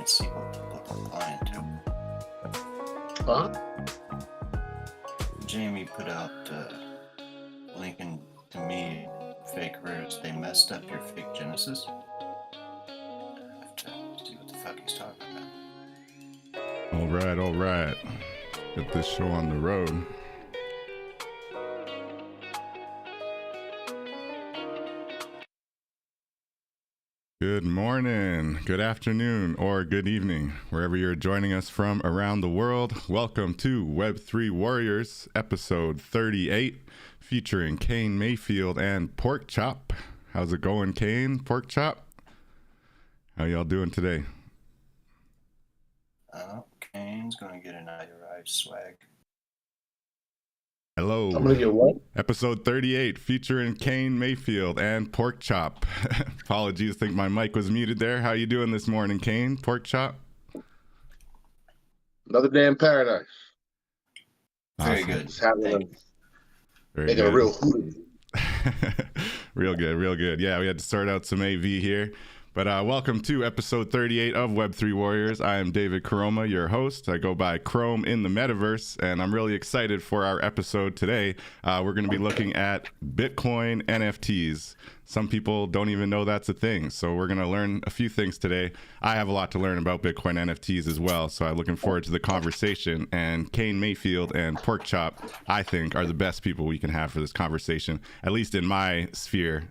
can't see what they're lying to. Huh? Jamie put out linking to me fake rares. They messed up your fake Genesis. I have to see what the fuck he's talking about. All right. Get this show on the road. Good morning, good afternoon, or good evening, wherever you're joining us from around the world. Welcome to Web3 Warriors, episode 38, featuring Kane Mayfield and Porkchop. How's it going, Kane, Porkchop? How y'all doing today? Kane's gonna get an I Arrive swag. Hello. I'm gonna get what? Episode 38, featuring Kane Mayfield and Porkchop. Apologies, think my mic was muted there. How you doing this morning, Kane, Porkchop? Another day in paradise. Very good. Just having Very a good. real hoot. Real good. Yeah, we had to start out some AV here. But welcome to episode 38 of Web3 Warriors. I am David Karoma, your host. I go by Chrome in the Metaverse, and I'm really excited for our episode today. We're going to be looking at Bitcoin NFTs. Some people don't even know that's a thing, so we're going to learn a few things today. I have a lot to learn about Bitcoin NFTs as well, so I'm looking forward to the conversation. And Kane Mayfield and Porkchop, I think, are the best people we can have for this conversation, at least in my sphere.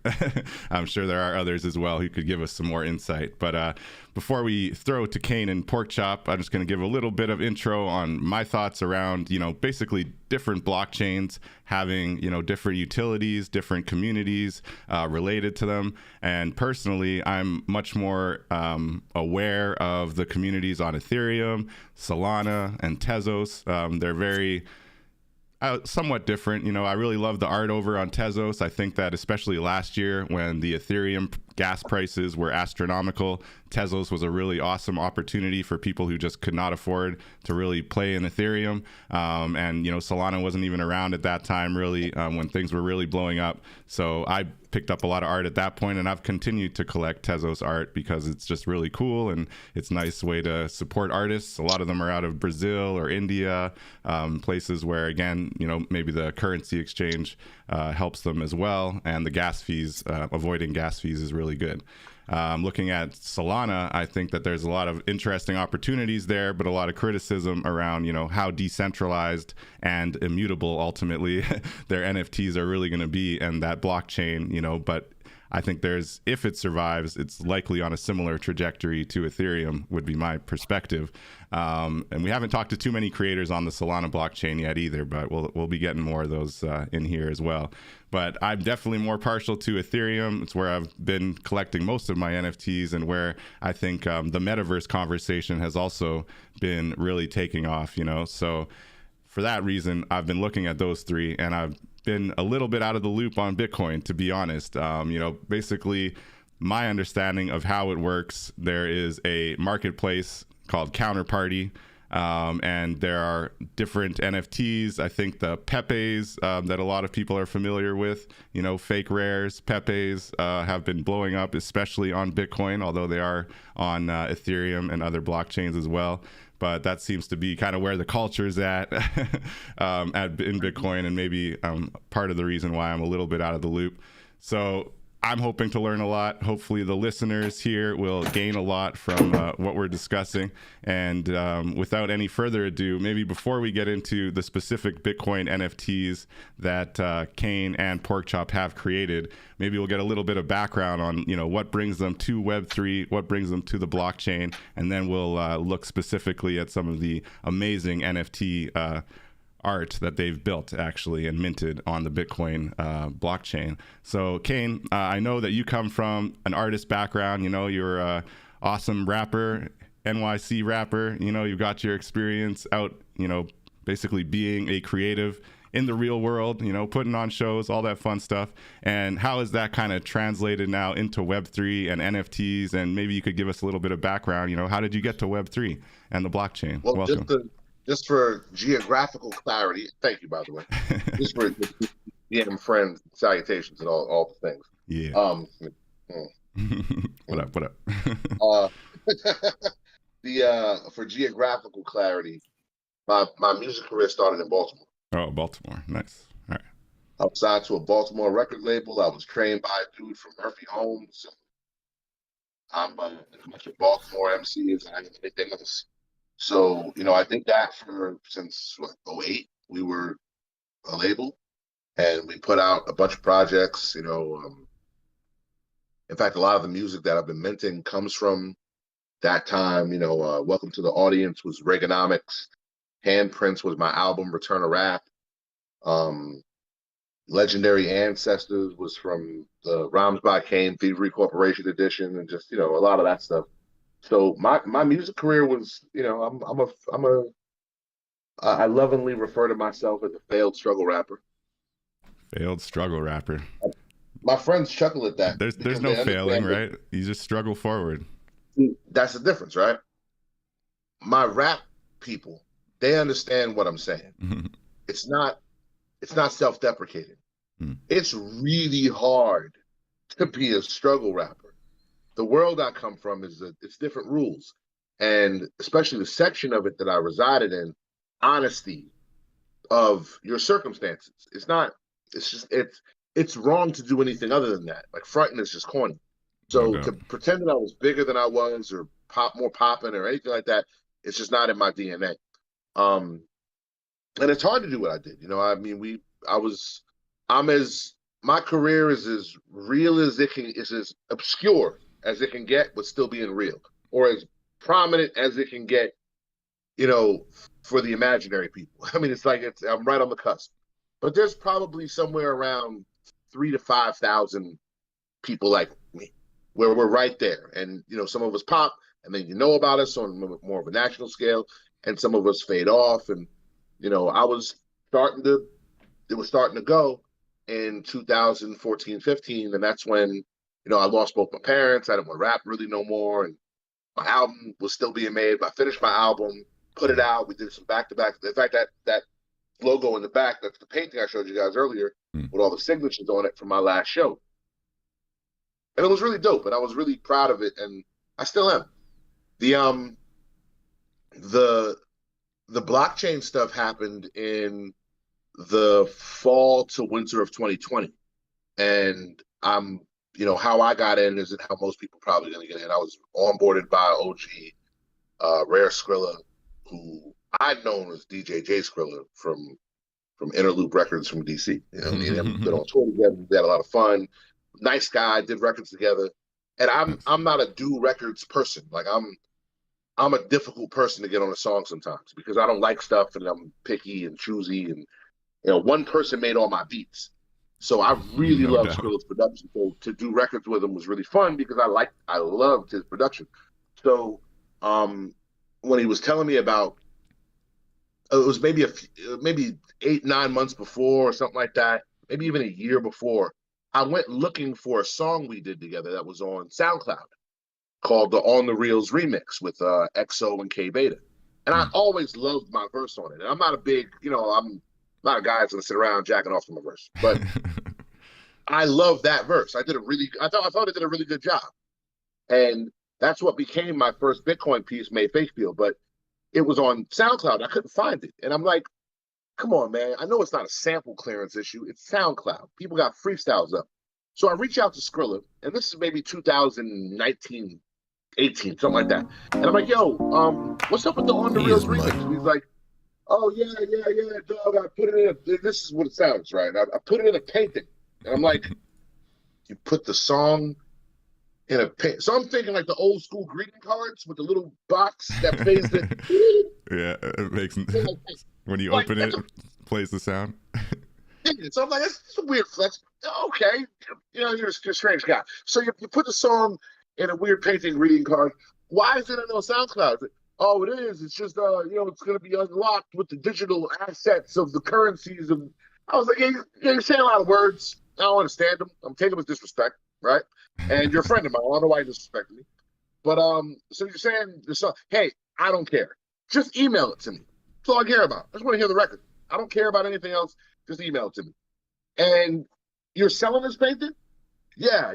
I'm sure there are others as well who could give us some more insight. But before we throw to Kane and Porkchop, I'm just going to give a little bit of intro on my thoughts around, basically different blockchains having, different utilities, different communities related to them. And personally, I'm much more aware of the communities on Ethereum, Solana, and Tezos. They're very somewhat different. I really love the art over on Tezos. I think that especially last year when the Ethereum gas prices were astronomical, Tezos was a really awesome opportunity for people who just could not afford to really play in Ethereum. And Solana wasn't even around at that time really when things were really blowing up. So I picked up a lot of art at that point, and I've continued to collect Tezos art because it's just really cool and it's a nice way to support artists. A lot of them are out of Brazil or India, places where, again, maybe the currency exchange helps them as well, and the gas fees, avoiding gas fees is really good. Looking at Solana, I think that there's a lot of interesting opportunities there, but a lot of criticism around, how decentralized and immutable ultimately their NFTs are really going to be, and that blockchain, but I think if it survives, it's likely on a similar trajectory to Ethereum, would be my perspective. And we haven't talked to too many creators on the Solana blockchain yet either, but we'll be getting more of those in here as well. But I'm definitely more partial to Ethereum. It's where I've been collecting most of my NFTs, and where I think the metaverse conversation has also been really taking off, So for that reason, I've been looking at those three, and I've been a little bit out of the loop on Bitcoin, to be honest. Basically, my understanding of how it works, there is a marketplace called Counterparty, and there are different NFTs. I think the Pepes that a lot of people are familiar with, fake rares, Pepes have been blowing up, especially on Bitcoin, although they are on Ethereum and other blockchains as well. But that seems to be kind of where the culture's at, in Bitcoin, and maybe part of the reason why I'm a little bit out of the loop. So I'm hoping to learn a lot. Hopefully the listeners here will gain a lot from what we're discussing. And without any further ado, maybe before we get into the specific Bitcoin NFTs that Kane and Porkchop have created, maybe we'll get a little bit of background on, what brings them to Web3, what brings them to the blockchain, and then we'll look specifically at some of the amazing NFT art that they've built actually and minted on the Bitcoin blockchain. So Kane, I know that you come from an artist background. You're a awesome rapper, NYC rapper. You've got your experience out, basically being a creative in the real world, putting on shows, all that fun stuff. And how is that kind of translated now into Web3 and NFTs? And maybe you could give us a little bit of background, how did you get to Web3 and the blockchain? Well, welcome. Just for geographical clarity, thank you, by the way. Just for DM friends, salutations, and all the things. Yeah. What up? For geographical clarity, my music career started in Baltimore. Oh, Baltimore. Nice. All right. I was signed to a Baltimore record label. I was trained by a dude from Murphy Homes. I'm as much a Baltimore MC as I am anything else. So, I did that since what, '08. We were a label, and we put out a bunch of projects. In fact, a lot of the music that I've been minting comes from that time. Welcome to the Audience was Reaganomics. Handprints was my album, Return of Rap. Legendary Ancestors was from the Rhymes by Kane Thievery Corporation edition, and just a lot of that stuff. So my music career was, I lovingly refer to myself as a failed struggle rapper. Failed struggle rapper. My friends chuckle at that. There's no failing, right? You just struggle forward. That's the difference, right? My rap people, they understand what I'm saying. It's not self-deprecating. It's really hard to be a struggle rapper. The world I come from it's different rules, and especially the section of it that I resided in, honesty of your circumstances. It's wrong to do anything other than that. Like, fronting is just corny. So to pretend that I was bigger than I was, or more popping or anything like that, it's just not in my DNA. And it's hard to do what I did. My career is as real as it can, is as obscure as it can get, but still being real, or as prominent as it can get, for the imaginary people. It's like I'm right on the cusp, but there's probably somewhere around 3,000 to 5,000 people like me, where we're right there. And some of us pop, and then about us on more of a national scale, and some of us fade off. And it was starting to go in 2014, 15, and that's when I lost both my parents. I didn't want to rap really no more, and my album was still being made. But I finished my album, put it out. We did some back-to-back. In fact, that logo in the back, that's the painting I showed you guys earlier with all the signatures on it from my last show. And it was really dope, and I was really proud of it, and I still am. The blockchain stuff happened in the fall to winter of 2020, and how I got in isn't how most people probably going to get in. I was onboarded by OG Rare Skrilla, who I'd known as DJ J Skrilla from Interloop Records from DC. Me and him been on tour together. We had a lot of fun. Nice guy, did records together. And I'm not a do records person. Like, I'm a difficult person to get on a song sometimes, because I don't like stuff, and I'm picky and choosy, and one person made all my beats. So I really love Skrilla's production. So to do records with him was really fun, because I loved his production. So when he was telling me about, it was maybe 8-9 months before or something like that, maybe even a year before, I went looking for a song we did together that was on SoundCloud called the On the Reels remix with XO and K Beta. And I always loved my verse on it. And I'm not a big, I'm not a guy that's gonna sit around jacking off to my verse, but I love that verse. I thought I did a really good job. And that's what became my first Bitcoin piece, May Fake Feel, but it was on SoundCloud. I couldn't find it. And I'm like, come on, man. I know it's not a sample clearance issue. It's SoundCloud. People got freestyles up. So I reach out to Skrilla, and this is maybe 2019, 18, something like that. And I'm like, yo, what's up with the On the Reels remix? And he's like, oh, yeah, dog. I put it in this is what it sounds, right? I put it in a painting. And I'm like, you put the song in a paint. So I'm thinking like the old school greeting cards with the little box that plays the. Yeah, it makes when you open it plays the sound. So I'm like, it's a weird flex. Okay, you're a strange guy. So you put the song in a weird painting greeting card. Why is it on SoundCloud? Oh, it is. It's just it's going to be unlocked with the digital assets of the currencies. And I was like, you're saying a lot of words. I don't understand them. I'm taking them with disrespect, right? And you're a friend of mine. I don't know why you disrespected me. But so you're saying the song, hey, I don't care. Just email it to me. That's all I care about. I just want to hear the record. I don't care about anything else. Just email it to me. And you're selling this painting? Yeah.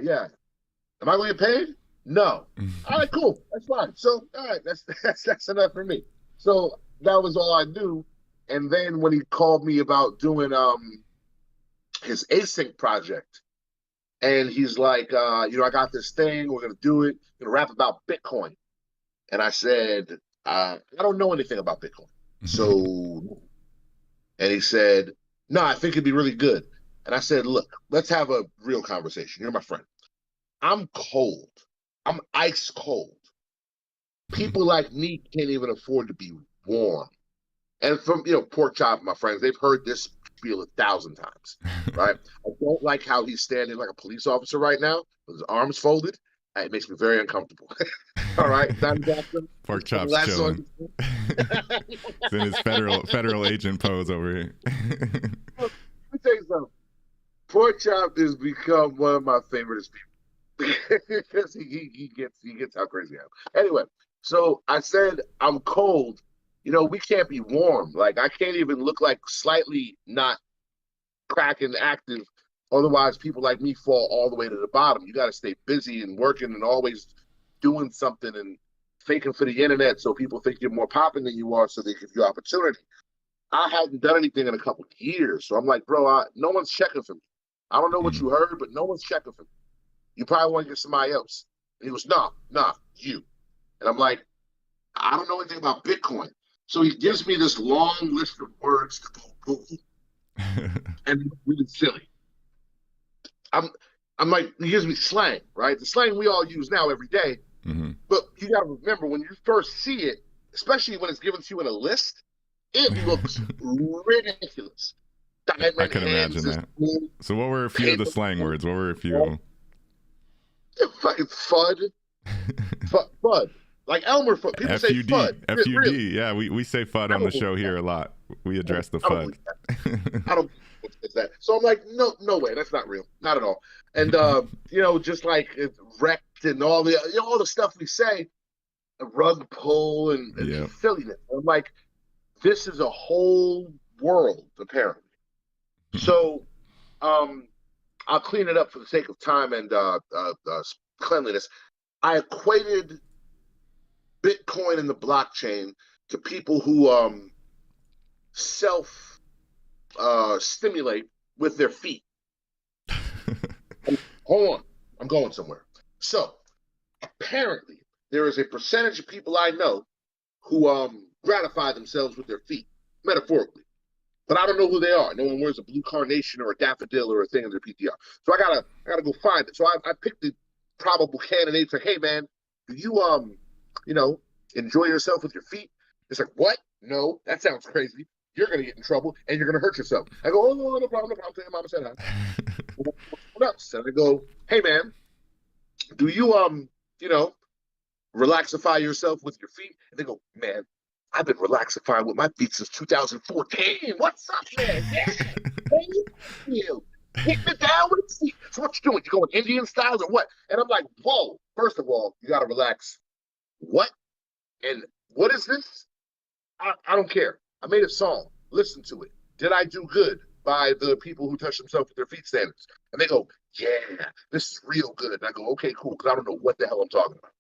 Am I going to get paid? No. All right, cool. That's fine. So, all right, that's enough for me. So that was all I knew. And then when he called me about doing his async project, and he's like, I got this thing, we're gonna do it, gonna rap about Bitcoin. And I said, I don't know anything about Bitcoin. So, and he said, no, I think it'd be really good. And I said, look, let's have a real conversation. You're my friend. I'm cold. I'm ice cold. People like me can't even afford to be warm. And from, Porkchop, my friends, they've heard this spiel 1,000 times, right? I don't like how he's standing like a police officer right now with his arms folded. It makes me very uncomfortable. All right, Porkchop's chilling. It's in his federal agent pose over here. Let me tell you something. Porkchop has become one of my favorite people because he gets how crazy I am. Anyway, so I said I'm cold. We can't be warm. Like I can't even look like slightly not cracking active. Otherwise, people like me fall all the way to the bottom. You got to stay busy and working and always doing something and faking for the internet so people think you're more popping than you are so they give you opportunity. I hadn't done anything in a couple of years. So I'm like, bro, no one's checking for me. I don't know what you heard, but no one's checking for me. You probably want to get somebody else. And he goes, nah, you. And I'm like, I don't know anything about Bitcoin. So he gives me this long list of words to go Google. And it's really silly. I'm like, he gives me slang, right? The slang we all use now every day. Mm-hmm. But you got to remember when you first see it, especially when it's given to you in a list, it looks ridiculous. I can imagine that. So what were a few of the slang words? What were a few of them? Fucking FUD. FUD. Like Elmer FUD. People say FUD. FUD. Really. Yeah, we say FUD on the show here a lot. We address the FUD. I don't is that. So I'm like, no way, that's not real. Not at all. And just like it's wrecked and all the stuff we say, a rug pull and silliness. I'm like, this is a whole world, apparently. So I'll clean it up for the sake of time and cleanliness. I equated Bitcoin and the blockchain to people who self stimulate with their feet. Hold on, I'm going somewhere. So apparently there is a percentage of people I know who gratify themselves with their feet, metaphorically. But I don't know who they are. No one wears a blue carnation or a daffodil or a thing in their PTR. So I gotta go find it. So I picked the probable candidates. Like, hey man, do you enjoy yourself with your feet? It's like, what? No, that sounds crazy. You're gonna get in trouble and you're gonna hurt yourself. I go, oh no problem. Mama said hi. What else? And I go, hey man, do you relaxify yourself with your feet? And they go, man, I've been relaxifying with my feet since 2014. What's up, man? Yeah. Hey, you hit me down with the feet. So what you doing? You going Indian style or what? And I'm like, whoa. First of all, you gotta relax. What? And what is this? I don't care. I made a song. Listen to it. Did I do good by the people who touch themselves with their feet standards? And they go, yeah, this is real good. And I go, okay, cool, because I don't know what the hell I'm talking about.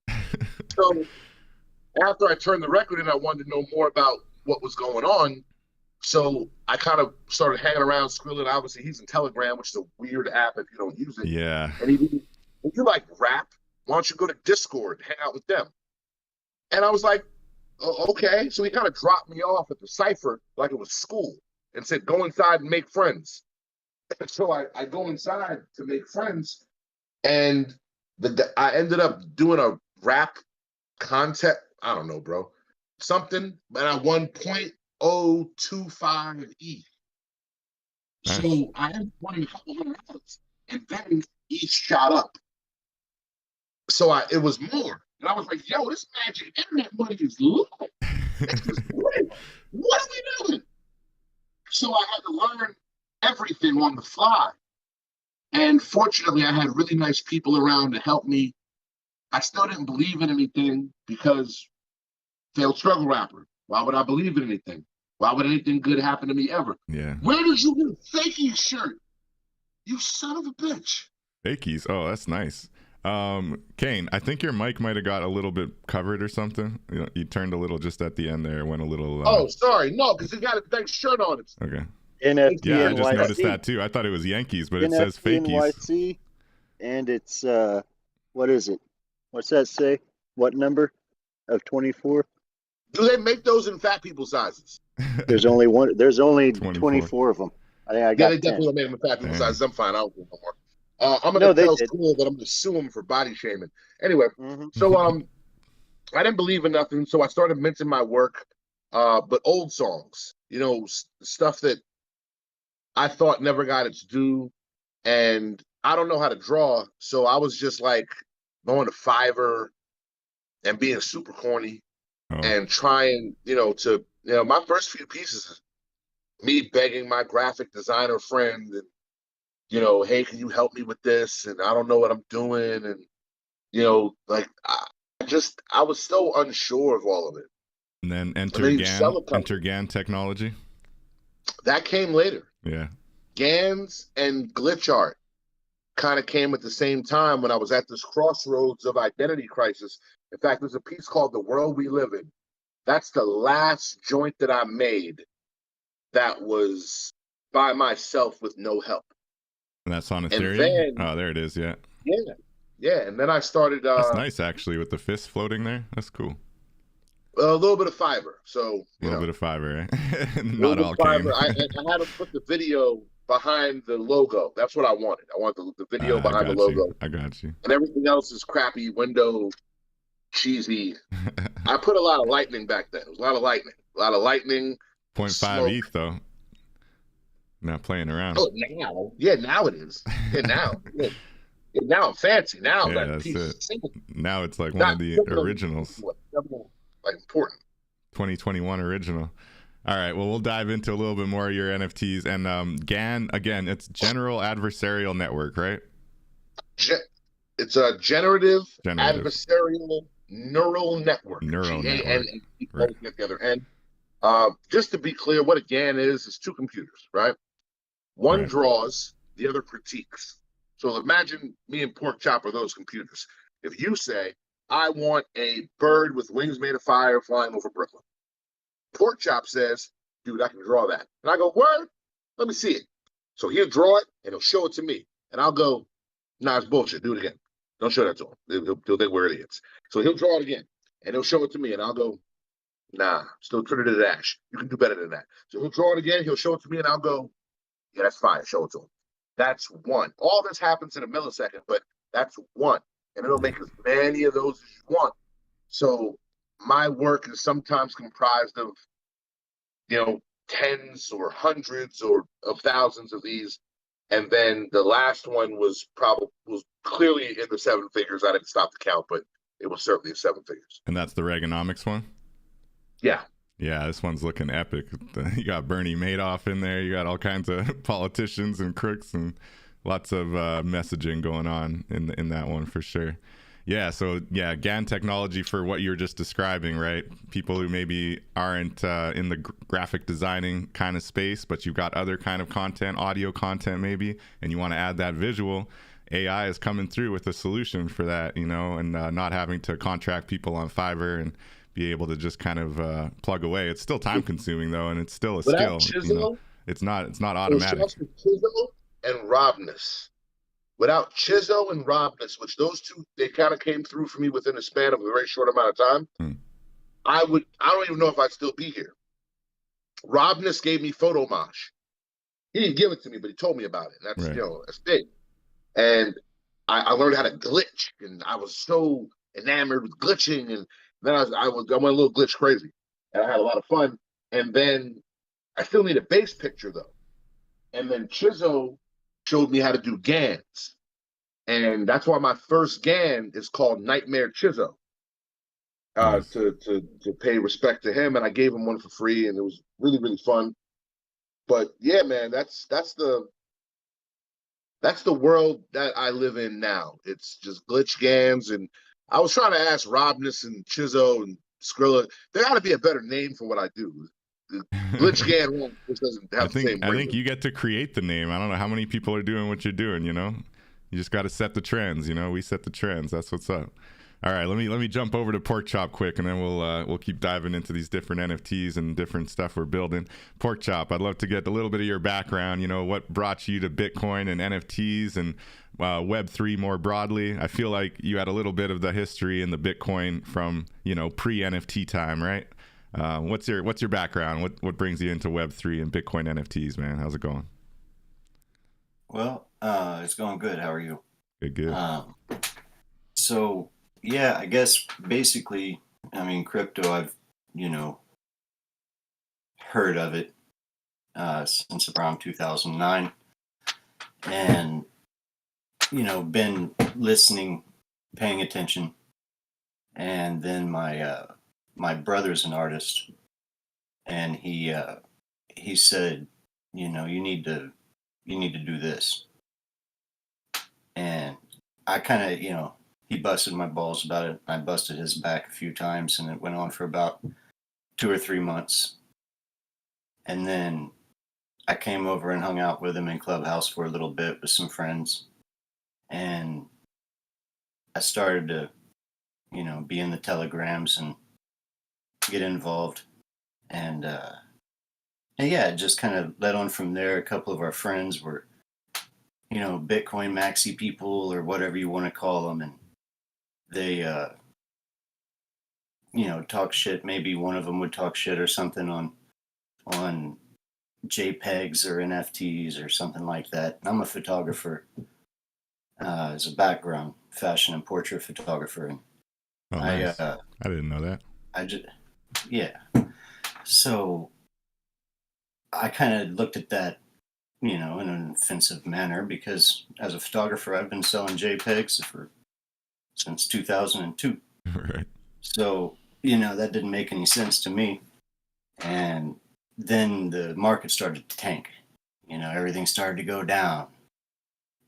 So after I turned the record in, I wanted to know more about what was going on. So I kind of started hanging around Skrillin. Obviously, he's in Telegram, which is a weird app if you don't use it. Yeah. And if you like rap, why don't you go to Discord and hang out with them? And I was like, oh, okay. So he kind of dropped me off at the Cypher like it was school and said, go inside and make friends. So I go inside to make friends. And I ended up doing a rap contest. I don't know, bro. Something. And I won 0.025 ETH. Nice. So I ended up winning a couple $100. And then ETH shot up. So it was more. And I was like, yo, this magic internet money is low. This is real. What are we doing? So I had to learn everything on the fly. And fortunately, I had really nice people around to help me. I still didn't believe in anything because failed struggle rapper. Why would I believe in anything? Why would anything good happen to me ever? Yeah. Where did you get a Fakie shirt? You son of a bitch. Fakies. Oh, that's nice. Kane, I think your mic might have got a little bit covered or something. You turned a little just at the end there, went a little. Oh, sorry, no, because he got a nice shirt on it. Okay. NFT Yeah, I and just YC. noticed that too. I thought it was Yankees, but it NFT says and Fakies. YC, and it's what is it? What's that say? What number of 24? Do they make those in fat people sizes? There's only one. There's only 24 of them. I think I Yeah, got they 10. definitely don't make them in fat people Damn. sizes. I'm fine. I don't care no more. I'm No, gonna they tell did. school that I'm gonna sue them for body shaming. Anyway, Mhm. so I didn't believe in nothing, so I started minting my work, but old songs, stuff that I thought never got its due, and I don't know how to draw, so I was just like going to Fiverr and being super corny Oh, and trying, my first few pieces is me begging my graphic designer friend and hey, can you help me with this? And I don't know what I'm doing. And, like I was so unsure of all of it. and then And then you sell a company. enter GAN technology. That came later. Yeah. GANs and glitch art kind of came at the same time when I was at this crossroads of identity crisis. In fact, there's a piece called The World We Live In. That's the last joint that I made that was by myself with no help. And that's on And Ethereum. then- Oh, there it is. Yeah. Yeah. And then I started That's nice, actually, with the fist floating there. That's cool. a little bit of Fiverr. So A little bit of Fiverr, eh? a Not little all bit of Kane. Fiverr. I had to put the video behind the logo. That's what I wanted. I wanted the video behind the logo. I got you. And everything else is crappy, window, cheesy. I put a lot of lightning back then. It was a lot of lightning. 0.5 smoke. ETH though. Not playing around. Oh, now. Yeah, now it is. Yeah, now. Yeah, now I'm fancy. Now Yeah, that that's piece it. is simple. Now it's like one Not of the simple, originals. Like important. 2021 original. All right, well, we'll dive into a little bit more of your NFTs. And GAN, again, it's General Adversarial Network, right? It's a generative Generative. adversarial neural network. Neural GAN Right. together. And just to be clear, what a GAN is two computers, right? One Right. draws, the other critiques. So imagine me and Porkchop are those computers. If you say, I want a bird with wings made of fire flying over Brooklyn, Porkchop says, dude, I can draw that. And I go, word? Let me see it. So he'll draw it and he'll show it to me. And I'll go, nah, it's bullshit. Do it again. Don't show that to him. He'll think we're idiots. So he'll draw it again and he'll show it to me. And I'll go, nah, still Trinidad Ash. You can do better than that. So he'll draw it again. He'll show it to me and I'll go, yeah, that's fine. Show it to him. That's one. All this happens in a millisecond, but that's one. And it'll make as many of those as you want. So my work is sometimes comprised of, tens or hundreds or of thousands of these. And then the last one was clearly in the seven figures. I didn't stop the count, but it was certainly in seven figures. And that's the Reaganomics one? Yeah. Yeah, this one's looking epic. You got Bernie Madoff in there. You got all kinds of politicians and crooks and lots of messaging going on in that one for sure. Yeah, so yeah, GAN technology for what you're just describing, right? People who maybe aren't in the graphic designing kind of space, but you've got other kind of content, audio content maybe, and you want to add that visual. AI is coming through with a solution for that, and not having to contract people on Fiverr and be able to just kind of plug away. It's still time consuming though, and it's still a skill. It's not automatic. Chizo and Robness. Without Chizo and Robness, which those two, they kind of came through for me within a span of a very short amount of time. I don't even know if I'd still be here. Robness gave me Photomosh. He didn't give it to me, but he told me about it. That's, Right. That's big. And I learned how to glitch, and I was so enamored with glitching, and then I went a little glitch crazy, and I had a lot of fun. And then I still need a base picture though. And then Chizo showed me how to do GANs, and that's why my first GAN is called Nightmare Chizo. Nice. To pay respect to him, and I gave him one for free, and it was really, really fun. But yeah, man, that's the world that I live in now. It's just glitch GANs, and I was trying to ask Robness and Chizo and Skrilla, there got to be a better name for what I do. The glitch GAN one just doesn't have the same. I think you get to create the name. I don't know how many people are doing what you're doing. You You just got to set the trends. We set the trends. That's what's up. All right, let me jump over to Porkchop quick, and then we'll keep diving into these different NFTs and different stuff we're building. Porkchop, I'd love to get a little bit of your background. What brought you to Bitcoin and NFTs and Web3 more broadly. I feel like you had a little bit of the history in the Bitcoin from pre-NFT time, right? What's your background? What brings you into Web3 and Bitcoin NFTs, man? How's it going? Well, it's going good. How are you? Good. So yeah, I guess basically, crypto, I've, heard of it since around 2009, and, been listening, paying attention. And then my brother's an artist, and he said, you need to do this. And I kind of, he busted my balls about it. I busted his back a few times, and it went on for about 2 or 3 months. And then I came over and hung out with him in Clubhouse for a little bit with some friends. And I started to, be in the telegrams and get involved. And yeah, it just kind of led on from there. A couple of our friends were, Bitcoin maxi people or whatever you want to call them. And they, talk shit. Maybe one of them would talk shit or something on JPEGs or NFTs or something like that. I'm a photographer as a background, fashion and portrait photographer. And nice. I didn't know that. Yeah. So I kind of looked at that, in an offensive manner, because as a photographer, I've been selling JPEGs since 2002. Right. So, that didn't make any sense to me. And then the market started to tank. Everything started to go down.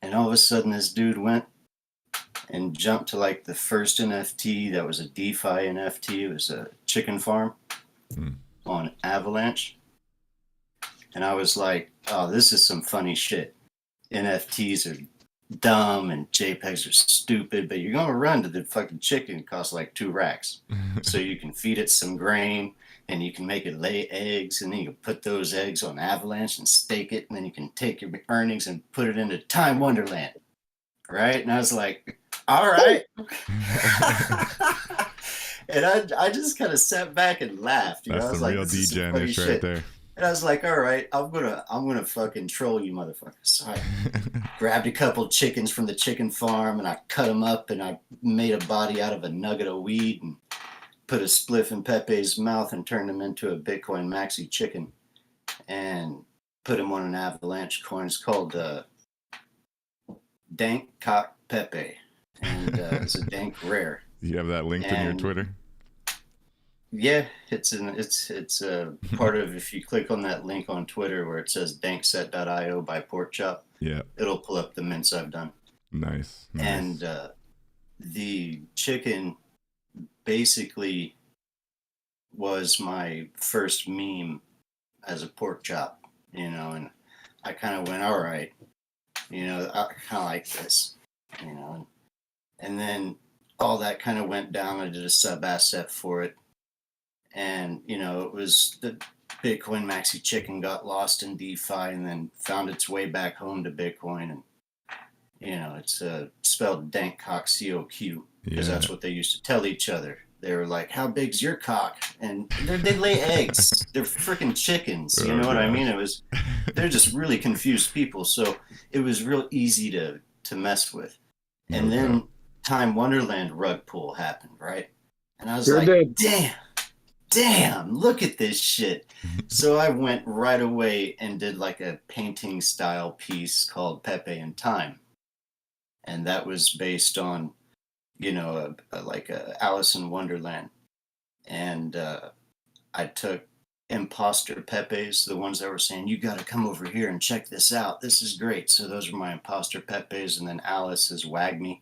And all of a sudden, this dude went and jumped to like the first NFT that was a DeFi NFT. It was a chicken farm on Avalanche. And I was like, oh, this is some funny shit. NFTs are dumb and JPEGs are stupid, but you're going to run to the fucking chicken. It costs like 2 racks. So you can feed it some grain and you can make it lay eggs, and then you can put those eggs on Avalanche and stake it, and then you can take your earnings and put it into Time Wonderland. Right? And I was like, all right. And I just kind of sat back and laughed. That's I was the like, real D-Gen-ish right there. And I was like, all right, I'm gonna fucking troll you motherfuckers. So I grabbed a couple chickens from the chicken farm and I cut them up and I made a body out of a nugget of weed and put a spliff in Pepe's mouth and turned him into a Bitcoin maxi chicken and put him on an Avalanche coin. It's called Dank Cock Pepe, and it's a dank rare. You have that linked in your Twitter? Yeah, it's a part of, if you click on that link on Twitter where it says dankset.io by Porkchop, yeah, it'll pull up the mints I've done. Nice. And the chicken basically was my first meme as a pork chop, and I kind of went, all right, I kind of like this, and then all that kind of went down. I did a sub asset for it. And, it was the Bitcoin maxi chicken got lost in DeFi and then found its way back home to Bitcoin. And, it's spelled dank cock COQ, because that's what they used to tell each other. They were like, how big's your cock? And they lay eggs. They're freaking chickens. You know what I mean? They're just really confused people. So it was real easy to mess with. And then Time Wonderland rug pull happened, right? And I was damn, look at this shit. So I went right away and did like a painting style piece called Pepe in Time. And that was based on, like a Alice in Wonderland. And I took imposter Pepes, the ones that were saying, you got to come over here and check this out. This is great. So those were my imposter Pepes. And then Alice is Wagme.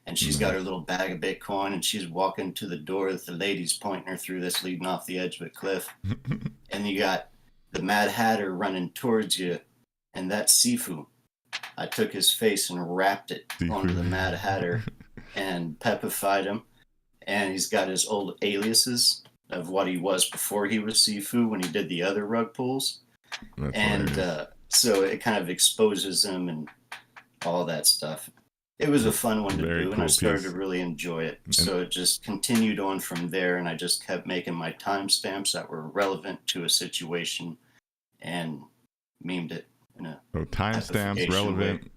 And she's got her little bag of Bitcoin, and she's walking to the door that the lady's pointing her through that's leading off the edge of a cliff. And you got the Mad Hatter running towards you, and that's Sifu. I took his face and wrapped it onto the Mad Hatter and pepified him. And he's got his old aliases of what he was before he was Sifu when he did the other rug pulls. That's and so it kind of exposes him and all that stuff. It was a fun one to Very do, cool and I started piece. to really enjoy it. So it just continued on from there, and I just kept making my timestamps that were relevant to a situation and memed it in a So timestamps typification relevant.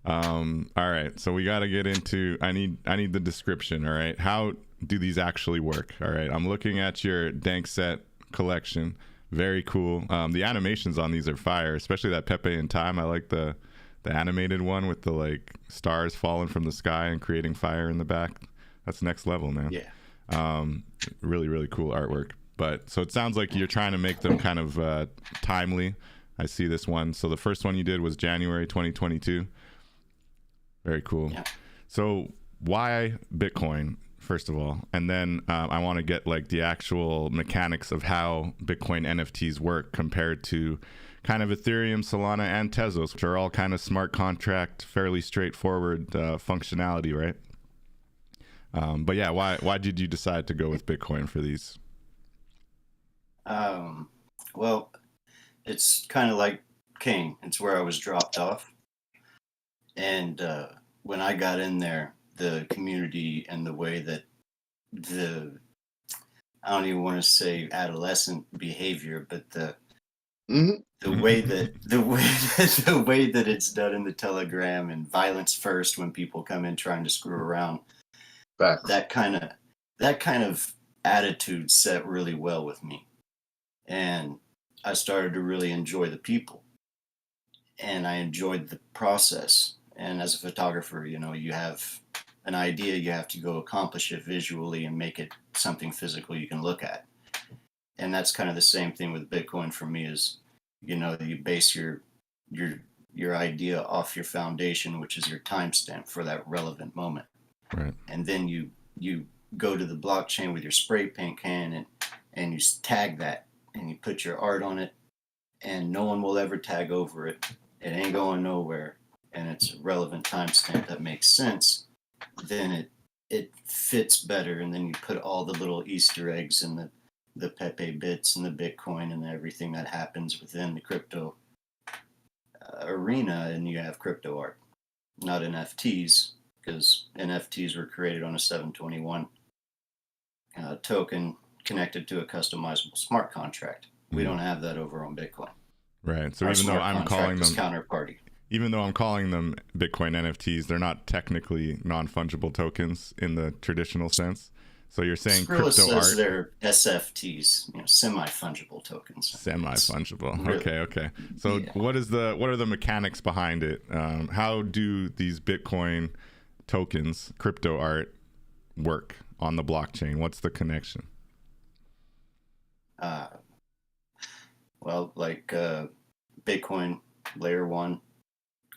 All right, so we got to get into. I need the description. All right, how do these actually work? All right, I'm looking at your Dank Set collection. Very cool. The animations on these are fire, especially that Pepe in Time. I like the animated one with the like stars falling from the sky and creating fire in the back. That's next level, man. Yeah. Really, really cool artwork. But so it sounds like you're trying to make them kind of timely. I see this one. So the first one you did was January 2022. Very cool. Yeah. So why Bitcoin, first of all? And then I want to get like the actual mechanics of how Bitcoin NFTs work compared to kind of Ethereum, Solana, and Tezos, which are all kind of smart contract, fairly straightforward functionality, right? But yeah, why did you decide to go with Bitcoin for these? Well, it's kind of like Kane. It's where I was dropped off. And when I got in there, the community and the way that I don't even want to say adolescent behavior, but the way that the way that it's done in the Telegram and violence first when people come in trying to screw around, that kind of attitude set really well with me, and I started to really enjoy the people, and I enjoyed the process. And as a photographer, you have an idea, you have to go accomplish it visually and make it something physical you can look at. And that's kind of the same thing with Bitcoin for me is, you base your idea off your foundation, which is your timestamp for that relevant moment. Right. And then you go to the blockchain with your spray paint can and you tag that and you put your art on it, and no one will ever tag over it. It ain't going nowhere. And it's a relevant timestamp that makes sense. Then it fits better. And then you put all the little Easter eggs and the Pepe bits and the Bitcoin and everything that happens within the crypto arena, and you have crypto art, not NFTs, because NFTs were created on a 721 token connected to a customizable smart contract. We don't have that over on Bitcoin. Right. So Our even though smart I'm calling contract them is counterparty. Even though I'm calling them Bitcoin NFTs, they're not technically non-fungible tokens in the traditional sense. So you're saying Skrilla crypto says art, they're SFTs, semi-fungible tokens. semi-fungible. Really? Okay. So Yeah. what are the mechanics behind it? How do these Bitcoin tokens, crypto art, work on the blockchain? What's the connection? Well, like Bitcoin layer 1,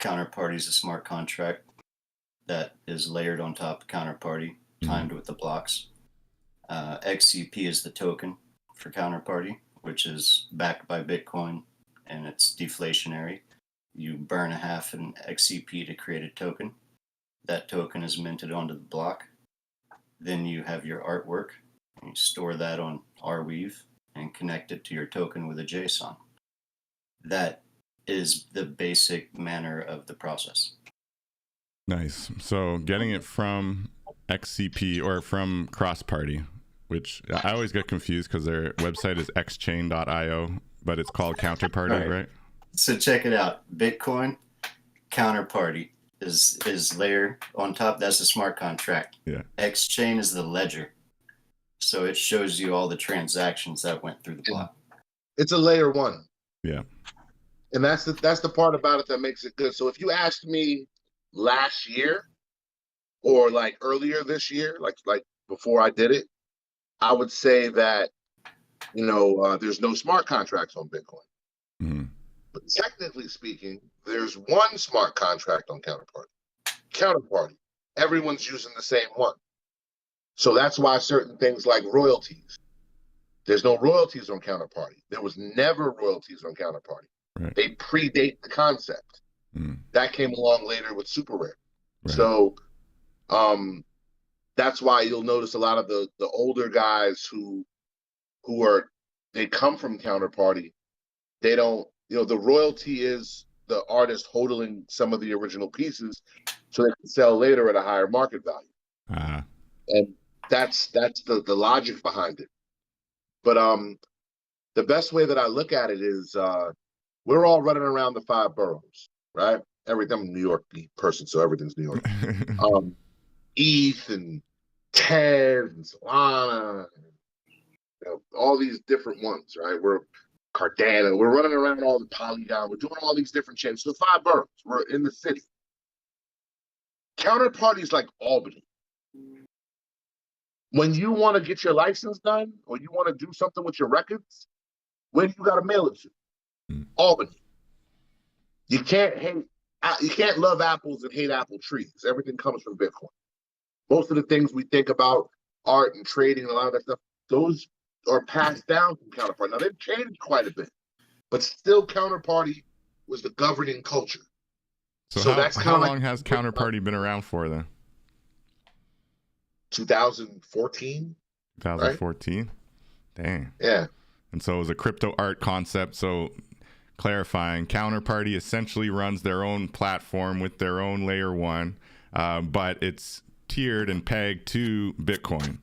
counterparty is a smart contract that is layered on top of counterparty, timed with the blocks. XCP is the token for counterparty, which is backed by Bitcoin, and it's deflationary. You burn a half an XCP to create a token. That token is minted onto the block. Then you have your artwork, and you store that on Arweave and connect it to your token with a JSON. That is the basic manner of the process. Nice. So getting it from XCP or from Cross-Party, which I always get confused because their website is xchain.io, but it's called Counterparty, right? So check it out. Bitcoin Counterparty is layer on top. That's a smart contract. Yeah. Xchain is the ledger. So it shows you all the transactions that went through the block. It's a layer 1. Yeah. And that's the part about it that makes it good. So if you asked me last year or like earlier this year, like before I did it, I would say that, there's no smart contracts on Bitcoin. Mm-hmm. But technically speaking, there's one smart contract on Counterparty. Everyone's using the same one. So that's why certain things like royalties, there's no royalties on Counterparty. There was never royalties on Counterparty. Right. They predate the concept. That came along later with super rare. Right. So that's why you'll notice a lot of the older guys who they come from Counterparty. They don't, the royalty is the artist hodling some of the original pieces so they can sell later at a higher market value. And that's the logic behind it. But the best way that I look at it is we're all running around the 5 boroughs, right? I'm a New York person, so everything's New York. ETH and TED and Solana, all these different ones, right? We're Cardano, we're running around all the Polygon, we're doing all these different chains. So 5 boroughs, we're in the city. Counterparties like Albany. When you want to get your license done or you want to do something with your records, where do you got to mail it to? Albany. You can't love apples and hate apple trees. Everything comes from Bitcoin. Most of the things we think about, art and trading and a lot of that stuff, those are passed down from Counterparty. Now they've changed quite a bit, but still Counterparty was the governing culture. So that's how long has Counterparty been around for then? 2014. 2014. Right? Dang. Yeah. And so it was a crypto art concept. So clarifying, Counterparty essentially runs their own platform with their own layer 1, but it's tiered and pegged to Bitcoin.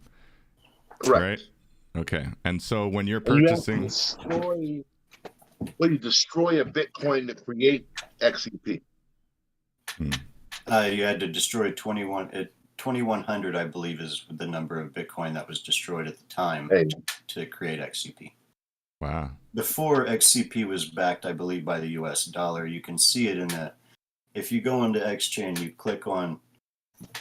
Right? Okay. And so when you're purchasing, you destroy a Bitcoin to create XEP. You had to destroy 2100, I believe, is the number of Bitcoin that was destroyed at the time to create XCP. Wow. Before XCP was backed, I believe, by the US dollar. You can see it in if you go into XChain, you click on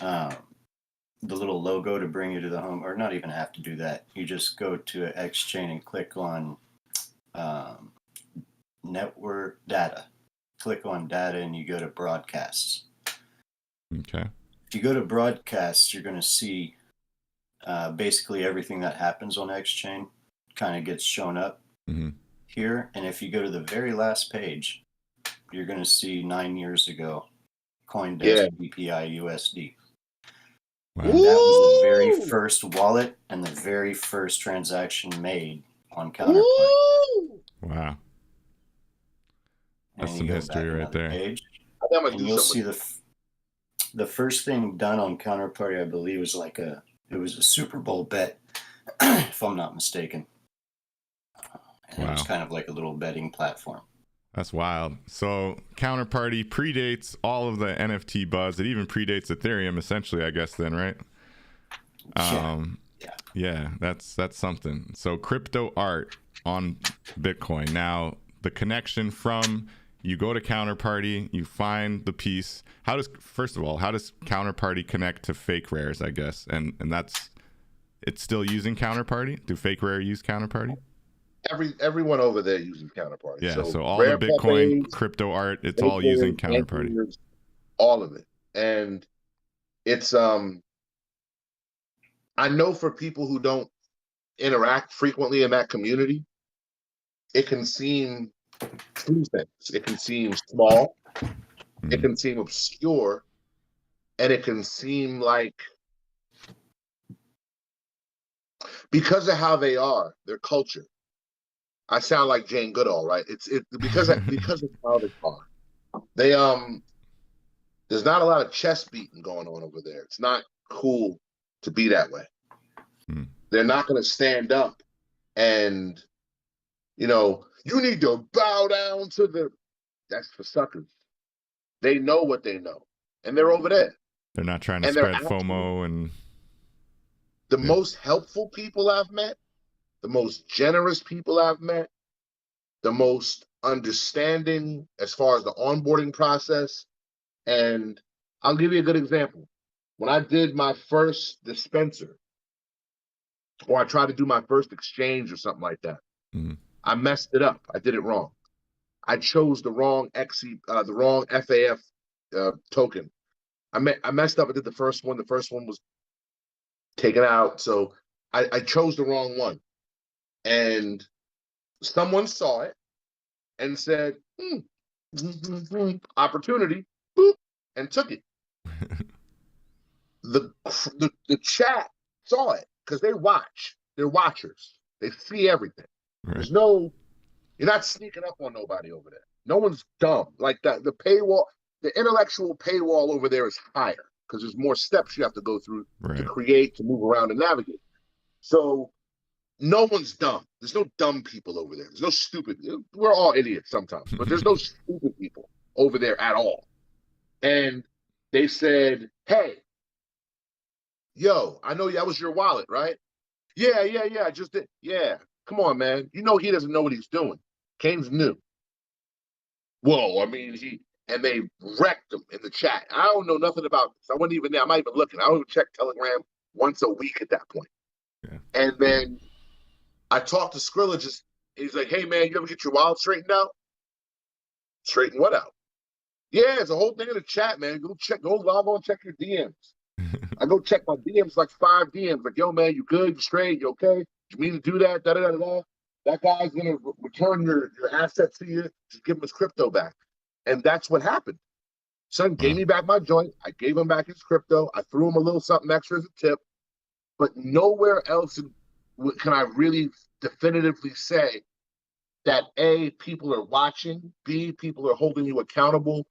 the little logo to bring you to the home, or not even have to do that. You just go to XChain and click on network data. Click on data and you go to broadcasts. Okay. If you go to broadcasts, you're going to see basically everything that happens on XChain kind of gets shown up here. And if you go to the very last page, you're going to see 9 years ago, CoinDesk BPI USD. Wow. And that was the very first wallet and the very first transaction made on Counterparty. Wow. That's and some history right there. Page, and you'll see the first thing done on Counterparty, I believe, was it was a Super Bowl bet, if I'm not mistaken. And it was kind of like a little betting platform. That's wild. So Counterparty predates all of the NFT buzz. It even predates Ethereum, essentially, I guess, then, right? Yeah, that's something. So crypto art on Bitcoin. Now, the connection from you go to Counterparty, you find the piece. First of all, how does Counterparty connect to fake rares, I guess? And it's still using Counterparty? Do fake rare use Counterparty? Everyone over there uses Counterparty. Yeah, so all the Bitcoin, crypto art, it's all using Counterparty. All of it. And it's I know for people who don't interact frequently in that community, it can seem two things. It can seem small, it can seem obscure, and it can seem like, because of how they are, their culture. I sound like Jane Goodall, right? It's because of how they are. They there's not a lot of chest beating going on over there. It's not cool to be that way. They're not going to stand up and, you need to bow down to the. That's for suckers. They know what they know, and they're over there. They're not trying to spread FOMO and. The most helpful people I've met, the most generous people I've met, the most understanding as far as the onboarding process. And I'll give you a good example. When I did my first dispenser, or I tried to do my first exchange or something like that, I messed it up. I did it wrong. I chose the wrong the wrong FAF token. I messed up. I did the first one. The first one was taken out. So I chose the wrong one. And someone saw it and said, opportunity, boop, and took it. The chat saw it because they watch. They're watchers. They see everything. Right. There's no, you're not sneaking up on nobody over there. No one's dumb. Like that, the paywall, the intellectual paywall over there is higher because there's more steps you have to go through to create, to move around and navigate. So no one's dumb. There's no dumb people over there. There's no stupid. We're all idiots sometimes, but there's no stupid people over there at all. And they said, hey, yo, I know that was your wallet, right? Yeah, I just did. Yeah, come on, man. You know he doesn't know what he's doing. Kane's new. Whoa, I mean, and they wrecked him in the chat. I don't know nothing about this. I wasn't even there. I'm not even looking. I don't even check Telegram once a week at that point. Yeah. And then I talked to Skrilla, he's like, hey, man, you ever get your wallet straightened out? Straighten what out? Yeah, it's a whole thing in the chat, man. Go log on, check your DMs. I go check my DMs, like 5 DMs. Like, yo, man, you good? You straight? You okay? You mean to do that? Da-da-da-da. That guy's going to return your assets to you. Just give him his crypto back. And that's what happened. Son gave me back my joint. I gave him back his crypto. I threw him a little something extra as a tip. But nowhere else can I really definitively say that A, people are watching, B, people are holding you accountable,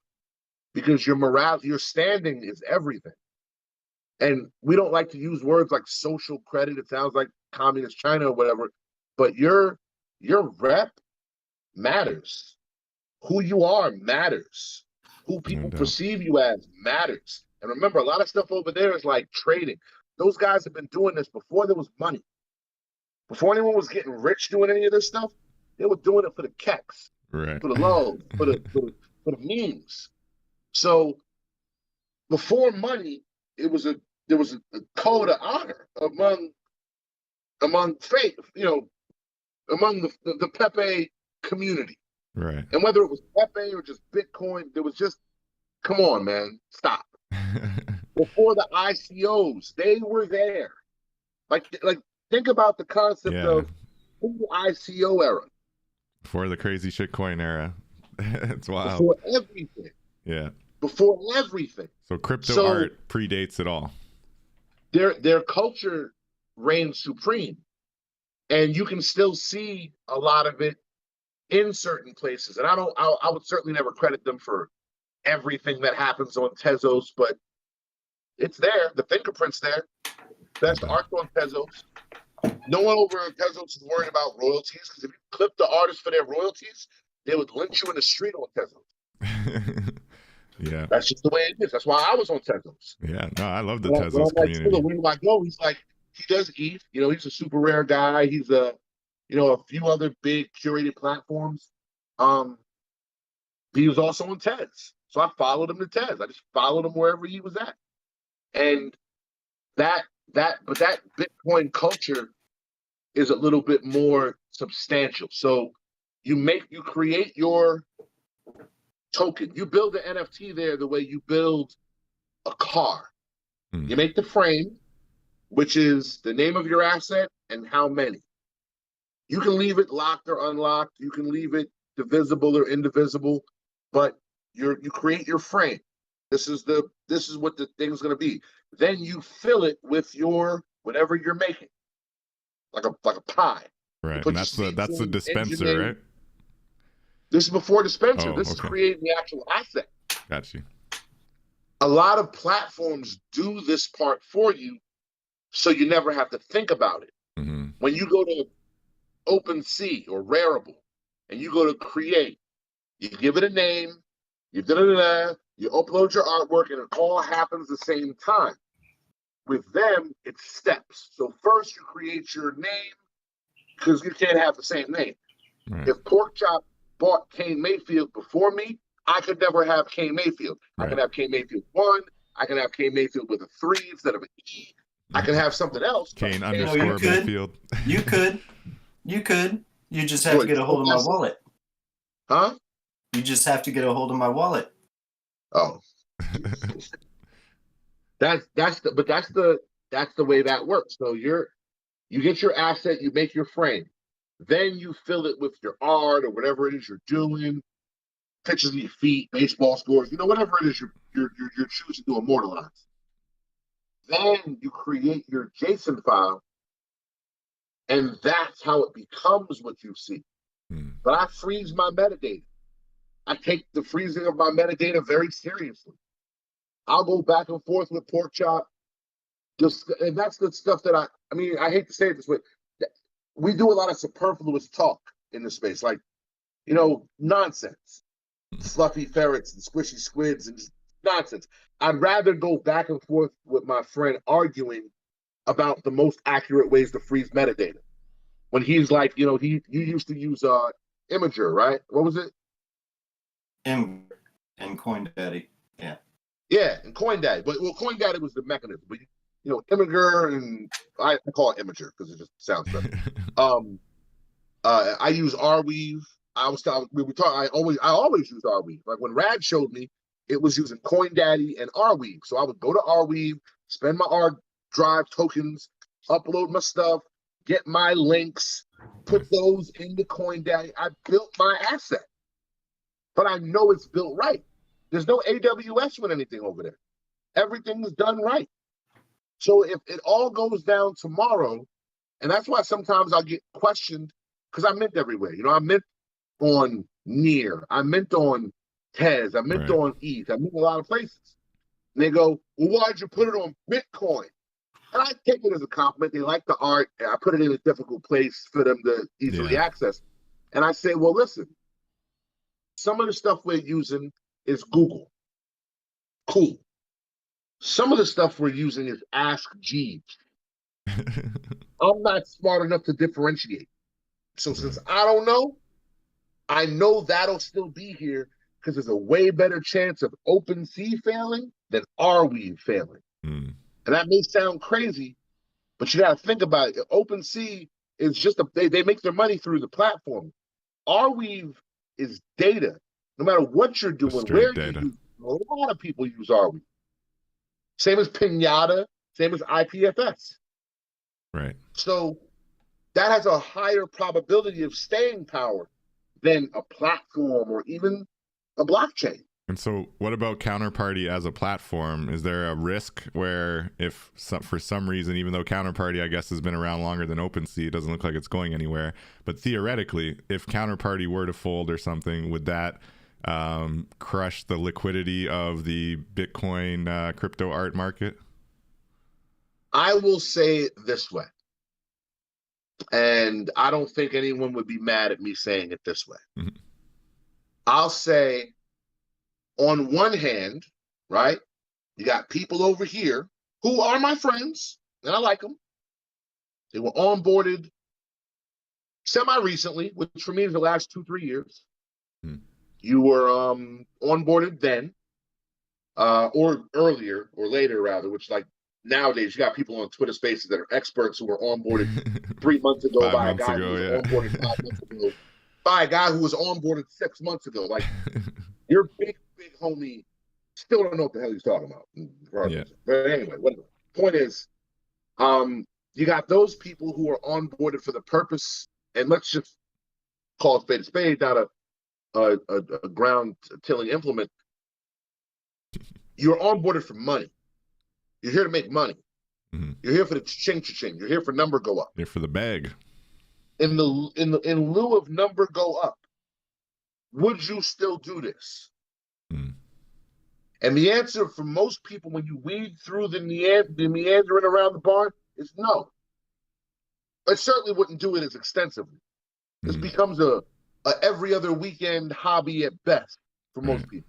because your morale, your standing is everything. And we don't like to use words like social credit. It sounds like communist China or whatever, but your rep matters. Who you are matters. Who people perceive you as matters. And remember, a lot of stuff over there is like trading. Those guys have been doing this before there was money. Before anyone was getting rich doing any of this stuff, they were doing it for the kecks, right? For the lows, for the memes. So before money, there was a code of honor among faith, among the Pepe community. Right. And whether it was Pepe or just Bitcoin, there was just, come on, man, stop. Before the ICOs, they were there. Like think about the concept of the ICO era. Before the crazy shitcoin era. It's wild. Before everything. Yeah. Before everything. So crypto art predates it all. Their culture reigns supreme. And you can still see a lot of it in certain places. And I would certainly never credit them for everything that happens on Tezos, but it's there. The fingerprint's there. That's the art on Tezos. No one over at Tezos is worried about royalties, because if you clip the artist for their royalties, they would lynch you in the street on Tezos. Yeah. That's just the way it is. That's why I was on Tezos. Yeah. No, I love the Tezos community. Where do I go? He's like, he does ETH. He's a super rare guy. He's a few other big curated platforms. He was also on Tez. So I followed him to Tez. I just followed him wherever he was at. And that Bitcoin culture is a little bit more substantial. So you create your token. You build an NFT there the way you build a car. You make the frame, which is the name of your asset and how many. You can leave it locked or unlocked. You can leave it divisible or indivisible, but you create your frame. This is what the thing's going to be. Then you fill it with your whatever you're making, like a pie. Right, and that's the dispenser, right? This is before dispenser. This is creating the actual asset. Got you. A lot of platforms do this part for you, so you never have to think about it. Mm-hmm. When you go to OpenSea or Rarible, and you go to create, you give it a name, you upload your artwork, and it all happens the same time. With them, it's steps. So first you create your name, because you can't have the same name. Right. If Porkchop bought Kane Mayfield before me, I could never have Kane Mayfield. Right. I can have Kane Mayfield 1. I can have Kane Mayfield with a 3 instead of an E. I can have something else. Kane underscore Mayfield. You could. You just have to get a hold of my wallet. Huh? You just have to get a hold of my wallet. Oh. That's the way that works. So you get your asset, you make your frame. Then you fill it with your art or whatever it is you're doing. pitches of your feet, baseball scores, whatever it is you're choosing to immortalize. Then you create your JSON file, and that's how it becomes what you see. But I freeze my metadata. I take the freezing of my metadata very seriously. I'll go back and forth with Porkchop. And that's the stuff that I hate to say it this way. We do a lot of superfluous talk in this space, like, nonsense. Fluffy ferrets and squishy squids and just nonsense. I'd rather go back and forth with my friend arguing about the most accurate ways to freeze metadata. When he's like, you used to use Imager, right? What was it? And CoinDaddy, yeah. Yeah, and CoinDaddy. But CoinDaddy was the mechanism. But Imager, and I call it Imager because it just sounds better. I use Arweave. I always use Arweave. Like when Rad showed me, it was using CoinDaddy and Arweave. So I would go to Arweave, spend my R drive tokens, upload my stuff, get my links, put those into CoinDaddy. I built my asset, but I know it's built right. There's no AWS with anything over there. Everything is done right. So if it all goes down tomorrow, and that's why sometimes I get questioned, because I mint everywhere. I mint on Near, I mint on Tez, I mint on ETH, I mint a lot of places. And they go, well, why'd you put it on Bitcoin? And I take it as a compliment. They like the art, and I put it in a difficult place for them to easily access. And I say, well, listen, some of the stuff we're using is Google. Cool. Some of the stuff we're using is Ask Jeeves. I'm not smart enough to differentiate. So since I don't know, I know that'll still be here because there's a way better chance of OpenSea failing than Arweave failing. And that may sound crazy, but you got to think about it. OpenSea is just they make their money through the platform. Arweave is data. No matter what you're doing, where you use, a lot of people use Arweave. Same as Pinata, same as IPFS. Right. So that has a higher probability of staying power than a platform or even a blockchain. And so what about Counterparty as a platform? Is there a risk where if for some reason, even though Counterparty, I guess, has been around longer than OpenSea, it doesn't look like it's going anywhere, but theoretically, if Counterparty were to fold or something, would that crush the liquidity of the Bitcoin crypto art market? I will say it this way, and I don't think anyone would be mad at me saying it this way. I'll say, on one hand, right, you got people over here who are my friends, and I like them. They were onboarded semi-recently, which for me is the last 2-3 years. You were onboarded then, or earlier, or later rather, which like nowadays you got people on Twitter Spaces that are experts who were onboarded 3 months ago by a guy who was onboarded 5 months ago, by a guy who was onboarded 6 months ago. Like your big homie still don't know what the hell he's talking about. Yeah. But anyway, whatever. Point is, you got those people who are onboarded for the purpose, and let's just call a spade, not a ground tilling implement. You're onboarded for money. You're here to make money. You're here for the ching-cha-ching. You're here for number go up. You're for the bag. In lieu of number go up, would you still do this? And the answer for most people, when you weed through the meandering around the barn, is no. I certainly wouldn't do it as extensively. This becomes a every other weekend hobby at best for most people.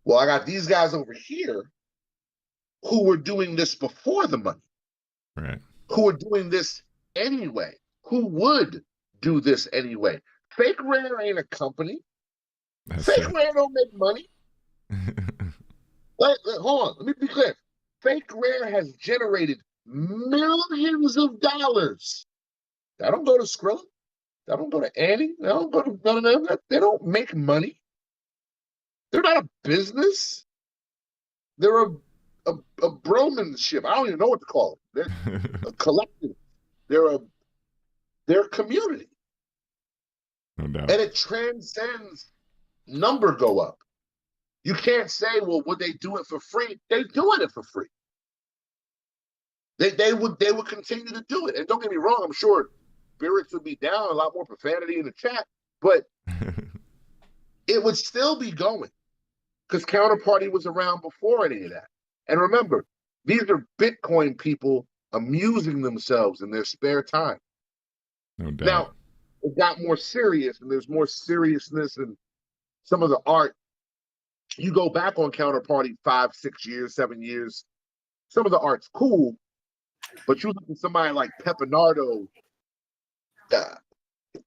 Well, I got these guys over here who were doing this before the money, right? Who are doing this anyway, who would do this anyway. Fake Rare ain't a company. Fake Rare don't make money. Hold on, let me be clear. Fake Rare has generated millions of dollars. That don't go to Skrilla. That don't go to Annie. That don't go to none of them. They don't make money. They're not a business. They're a bromanship. I don't even know what to call it. They're a collective. They're a community. No doubt. And it transcends number go up. You can't say, well, would they do it for free? They're doing it for free. They would continue to do it. And don't get me wrong, I'm sure spirits would be down, a lot more profanity in the chat, but it would still be going because Counterparty was around before any of that. And remember, these are Bitcoin people amusing themselves in their spare time. No doubt. Now, it got more serious, and there's more seriousness in some of the art. You go back on Counterparty 5, 6 years, 7 years, some of the art's cool, but you look at somebody like Pepinardo,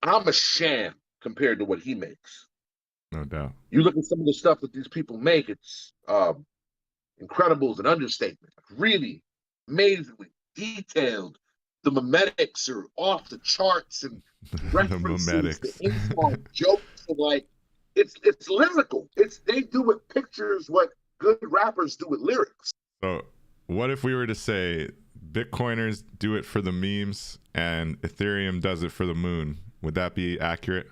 I'm a sham compared to what he makes. No doubt. You look at some of the stuff that these people make, it's incredible is an understatement. Really amazingly detailed. The memetics are off the charts and references, the inside jokes, and like it's lyrical. They do with pictures what good rappers do with lyrics. So what if we were to say Bitcoiners do it for the memes and Ethereum does it for the moon? Would that be accurate?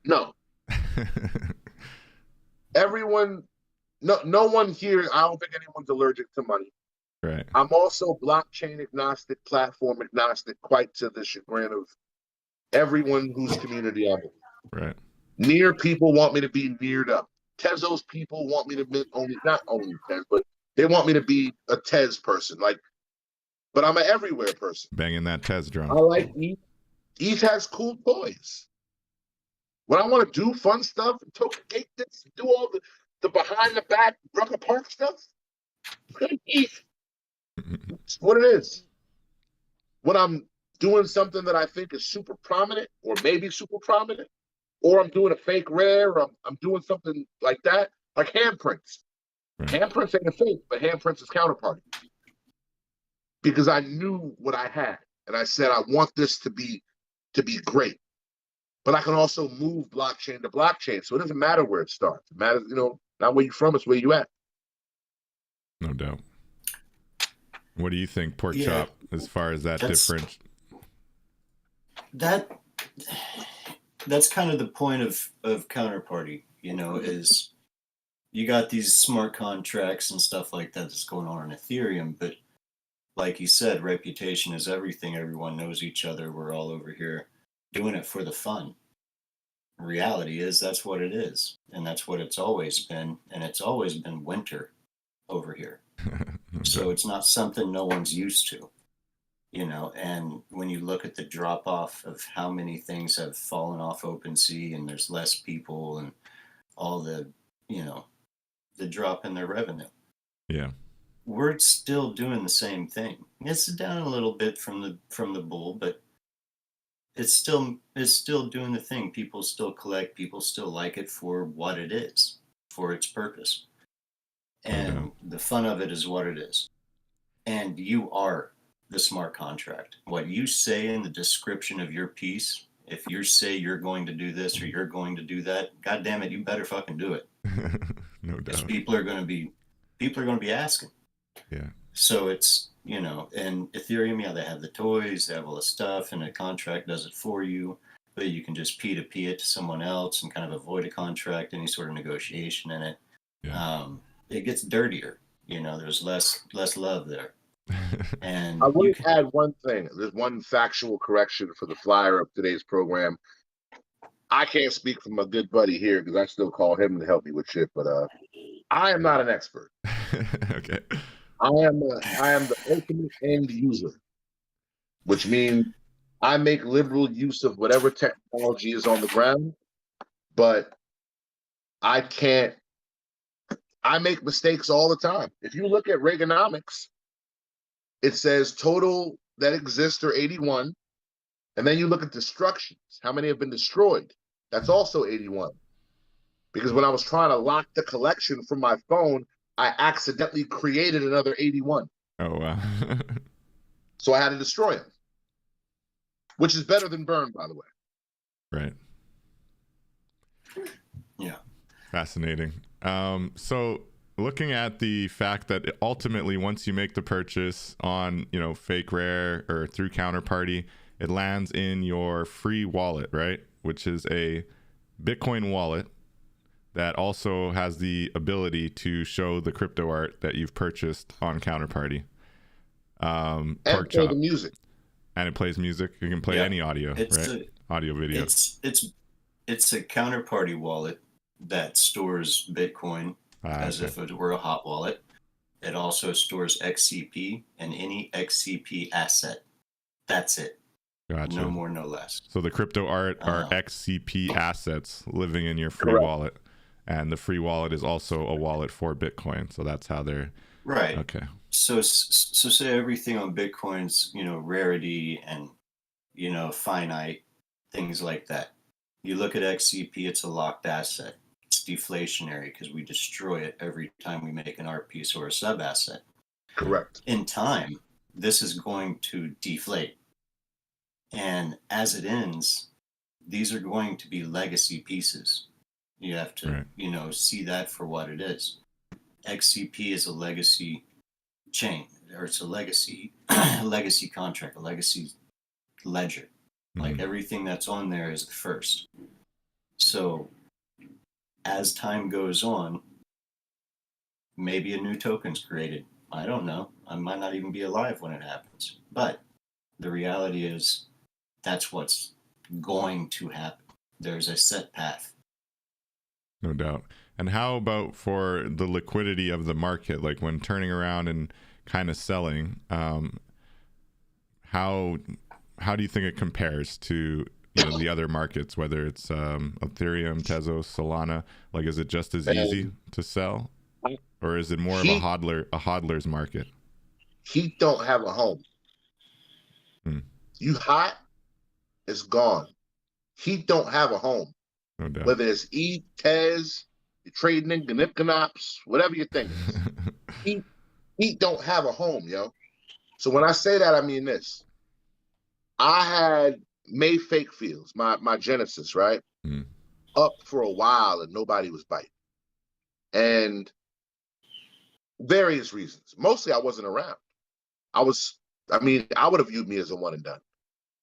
No. Everyone, no one here, I don't think anyone's allergic to money. Right. I'm also blockchain agnostic, platform agnostic, quite to the chagrin of everyone whose community I'm in. Right. Near people want me to be neared up. Tezos people want me to be not only Tez, but they want me to be a Tez person. But I'm an everywhere person. Banging that Tez drum. I like ETH. ETH has cool toys. When I want to do fun stuff, token gate this, do all the behind the back Rucker Park stuff, ETH. It's what it is. When I'm doing something that I think is super prominent, or maybe super prominent, or I'm doing a fake rare, or I'm doing something like that, like handprints. Right. Handprints ain't a fake, but handprints is Counterparty. Because I knew what I had, and I said I want this to be great. But I can also move blockchain to blockchain, so it doesn't matter where it starts. It matters, not where you're from, it's where you at. No doubt. What do you think, Porkchop, as far as that difference? That's kind of the point of Counterparty, is you got these smart contracts and stuff like that that's going on in Ethereum, but like you said, reputation is everything. Everyone knows each other. We're all over here doing it for the fun. Reality is that's what it is, and that's what it's always been, and it's always been winter over here. So it's not something no one's used to, and when you look at the drop off of how many things have fallen off OpenSea and there's less people and all the drop in their revenue. Yeah. We're still doing the same thing. It's down a little bit from the bull, but it's still doing the thing. People still collect, people still like it for what it is, for its purpose. And the fun of it is what it is. And you are the smart contract. What you say in the description of your piece, if you say you're going to do this or you're going to do that, God damn it, you better fucking do it. No doubt. Because people are going to be asking. Yeah. So it's, and Ethereum, they have the toys, they have all the stuff, and a contract does it for you. But you can just P2P it to someone else and kind of avoid a contract, any sort of negotiation in it. Yeah. It gets dirtier. There's less love there. And I would add one thing. There's one factual correction for the flyer of today's program. I can't speak for my good buddy here because I still call him to help me with shit, but I am not an expert. Okay. I am the ultimate end user, which means I make liberal use of whatever technology is on the ground, but I make mistakes all the time. If you look at Reaganomics, it says total that exist are 81. And then you look at destructions, how many have been destroyed? That's also 81. Because when I was trying to lock the collection from my phone, I accidentally created another 81. Oh, wow. So I had to destroy them, which is better than burn, by the way. Right. Yeah. Fascinating. So looking at the fact that ultimately, once you make the purchase on, Fake Rare or through Counterparty, it lands in your free wallet, right? Which is a Bitcoin wallet that also has the ability to show the crypto art that you've purchased on Counterparty. And play the music. And it plays music. You can play any audio, right? Audio, video. It's a Counterparty wallet that stores Bitcoin as if it were a hot wallet. It also stores XCP and any XCP asset. That's it. Gotcha. No more, no less. So the crypto art are XCP assets living in your free Correct. wallet. And the free wallet is also a wallet for Bitcoin. So that's how they're... Right. Okay. So say everything on Bitcoin's, rarity and, finite, things like that. You look at XCP, it's a locked asset. It's deflationary because we destroy it every time we make an art piece or a sub asset. Correct. In time, this is going to deflate. And as it ends, these are going to be legacy pieces. You have to, see that for what it is. XCP is a legacy chain, or it's a legacy contract, a legacy ledger. Like everything that's on there is the first. So as time goes on, maybe a new token's created. I don't know. I might not even be alive when it happens. But the reality is that's what's going to happen. There's a set path. No doubt. And how about for the liquidity of the market, like when turning around and kind of selling, how do you think it compares to the other markets, whether it's Ethereum, Tezos, Solana? Like, is it just as easy to sell, or is it more of a hodler's market? Heat don't have a home. You hot, it's gone. Heat don't have a home. No doubt. Whether it's Tez, you're trading in Ganipkanops, whatever you think it is. Heat don't have a home, yo. So when I say that, I mean this. I had made fake fields, my Genesis, right? Up for a while and nobody was biting. And various reasons. Mostly I wasn't around. I would have viewed me as a one and done.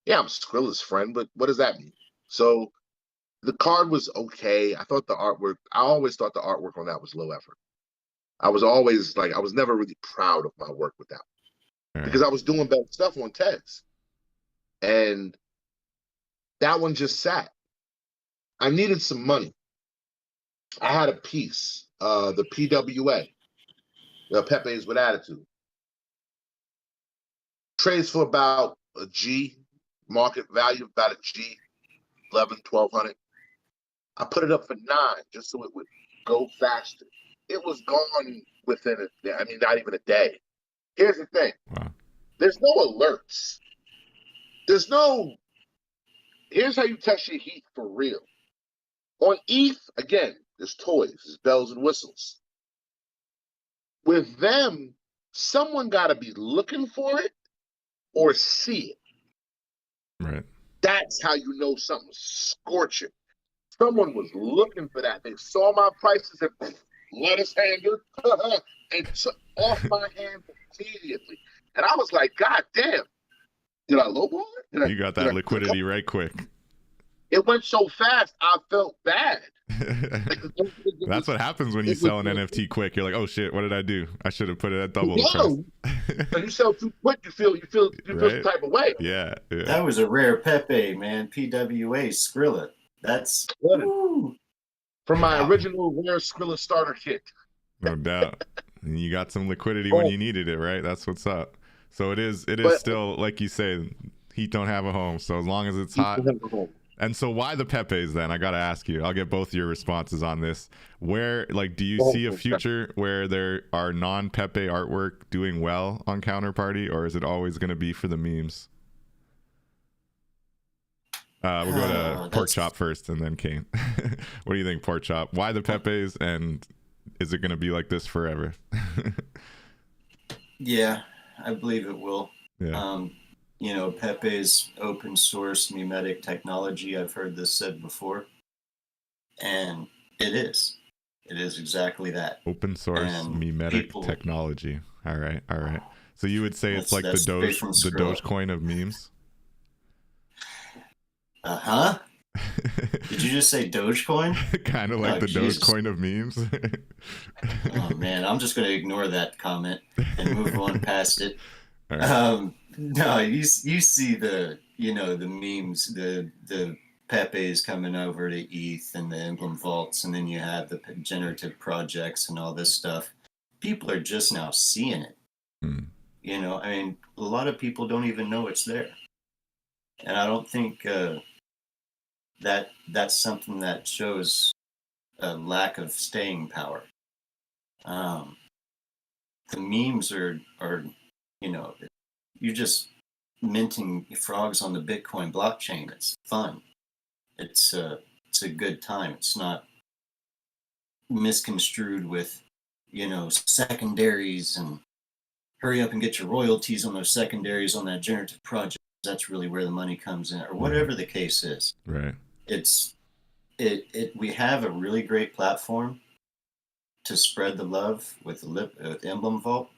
Yeah, I'm Skrilla's friend, but what does that mean? So the card was okay. I always thought the artwork on that was low effort. I was never really proud of my work with that because I was doing better stuff on Tez. And that one just sat. I needed some money. I had a piece, the PWA, the Pepe's with Attitude. Trades for about a G, market value about a G, 11, 1200. I put it up for 9 just so it would go faster. It was gone within not even a day. Here's the thing. Wow. There's no alerts. Here's how you test your heat for real. On ETH, again, there's toys, there's bells and whistles. With them, someone got to be looking for it or see it. Right. That's how you know something's scorching. Someone was looking for that. They saw my prices and lettuce hanger and took off my hand immediately. And I was like, God damn. Did I lowball it? You got that liquidity right quick. It went so fast, I felt bad. That's what happens when you sell an NFT quick. You're like, oh shit, what did I do? I should have put it at double the price. When you sell too quick, you feel Right? some type of way. Yeah. That was a rare Pepe, man. PWA Skrilla. That's from my original rare Skrilla starter kit. No doubt. And you got some liquidity when you needed it, right? That's what's up. So it is still, like you say, heat don't have a home. So as long as it's hot. And so why the Pepes then? I got to ask you. I'll get both your responses on this. Where, do you see a future where there are non-Pepe artwork doing well on Counterparty, or is it always going to be for the memes? We'll go to Porkchop first and then Kane. What do you think, Porkchop? Why the Pepes, and is it going to be like this forever? Yeah, I believe it will. Yeah. Pepe's open source memetic technology. I've heard this said before. And it is. It is exactly that. Open source memetic technology. All right. So you would say it's like the Dogecoin of memes? Uh-huh. Did you just say Dogecoin? Kind of like Oh, the Jesus. Dogecoin of memes. Oh man, I'm just going to ignore that comment and move on past it. All right. No, you see the the memes, the Pepe's coming over to ETH and the emblem vaults, and then you have the generative projects and all this stuff. People are just now seeing it. Hmm. I mean, a lot of people don't even know it's there, and I don't think that's something that shows a lack of staying power. Um, the memes are you're just minting frogs on the Bitcoin blockchain. It's fun. It's a good time. It's not misconstrued with secondaries and hurry up and get your royalties on those secondaries on that generative project. That's really where the money comes in, or whatever the case is. Right. We have a really great platform to spread the love with Emblem Vault.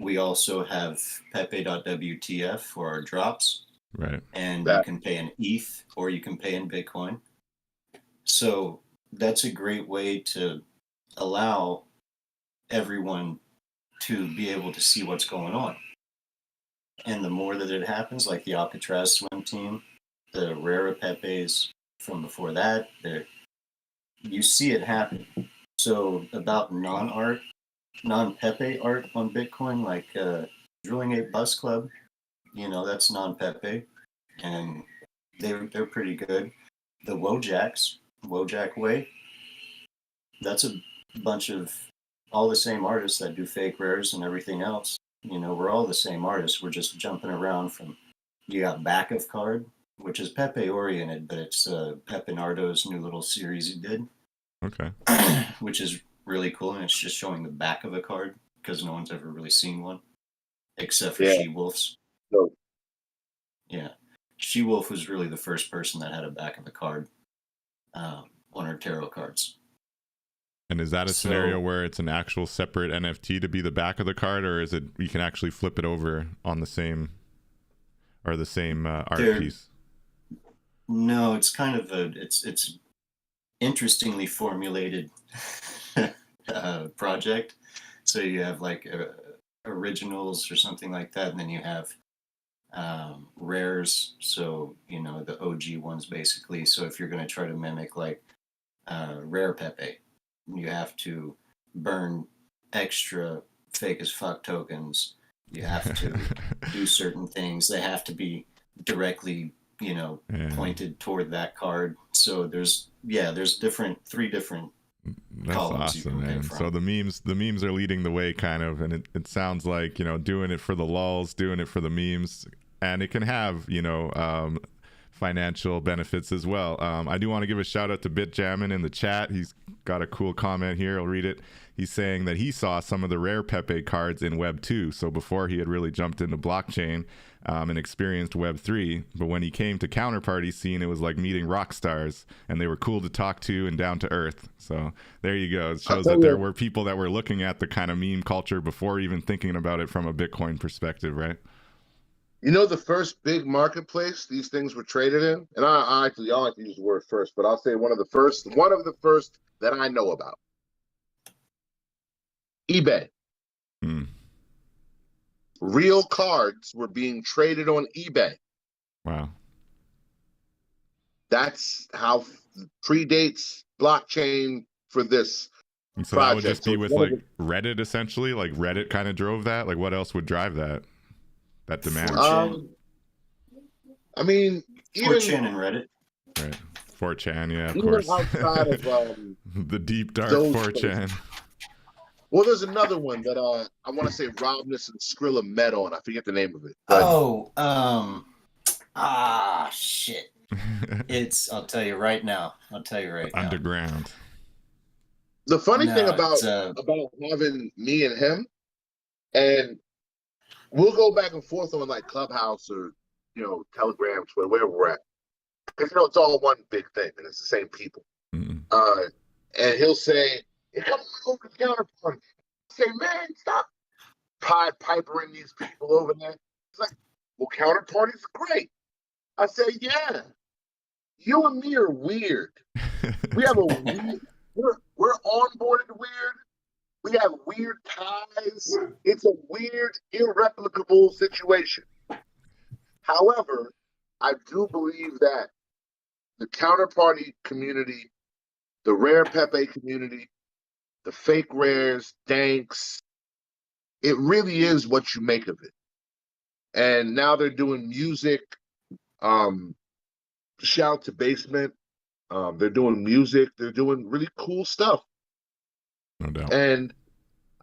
We also have Pepe.WTF for our drops. Right. And you can pay in ETH or you can pay in Bitcoin. So that's a great way to allow everyone to be able to see what's going on. And the more that it happens, like the Alcatraz swim team, the Rara Pepes from before that, you see it happen. So about non-Pepe art on Bitcoin, like Drilling Ape Bus Club, that's non-Pepe, and they're pretty good. The Wojak Way, that's a bunch of all the same artists that do fake rares and everything else. We're all the same artists. We're just jumping around from, you got Back of Card, which is Pepe oriented, but it's Pepe Nardo's new little series he did. Okay. Which is really cool, and it's just showing the back of a card because no one's ever really seen one, except for She-Wolf's. No. Yeah. She-Wolf was really the first person that had a back of a card on her tarot cards. And is that a scenario where it's an actual separate NFT to be the back of the card, or is it you can actually flip it over on the same art piece? No, it's kind of it's interestingly formulated project. So you have like originals or something like that, and then you have rares. So the OG ones basically. So if you're going to try to mimic like rare Pepe, you have to burn extra fake as fuck tokens. You have to do certain things. They have to be directly pointed toward that card. So there's three different That's awesome, man. So the memes are leading the way, kind of, and it sounds like doing it for the lulz, doing it for the memes, and it can have financial benefits as well. I do want to give a shout out to BitJammin in the chat. He's got a cool comment here. I'll read it. He's saying that he saw some of the rare Pepe cards in Web 2. So before he had really jumped into blockchain and experienced Web 3. But when he came to counterparty scene, it was like meeting rock stars, and they were cool to talk to and down to earth. So there you go. It shows that there were people that were looking at the kind of meme culture before even thinking about it from a Bitcoin perspective, right? The first big marketplace these things were traded in, and I like to use the word first, but I'll say one of the first that I know about. eBay. Real cards were being traded on eBay. Wow. That's how predates blockchain for this so project. That would just be with like Reddit, essentially? Like Reddit kind of drove that? Like what else would drive that demand? 4chan. I mean, 4chan and Reddit. Right. 4chan, yeah, of course. Outside of the deep dark 4chan. Places. Well, there's another one that I want to say Robness and Skrilla met on. I forget the name of it. Shit. I'll tell you right now. Underground. The funny thing about having me and him, and we'll go back and forth on like Clubhouse or Telegram, Twitter, wherever we're at, because it's all one big thing and it's the same people. And he'll say, "It comes over the counterparty." I say, "Man, stop Pied Pipering these people over there." It's like, "Well, counterparty's great." I say, "Yeah, You and me are weird. We have a weird, we're onboarded weird. We have weird ties. It's a weird, irreplicable situation. However, I do believe that the counterparty community, the rare Pepe community, the fake rares, danks, it really is what you make of it. And now they're doing music. Shout out to Basement. They're doing music. They're doing really cool stuff. No doubt. And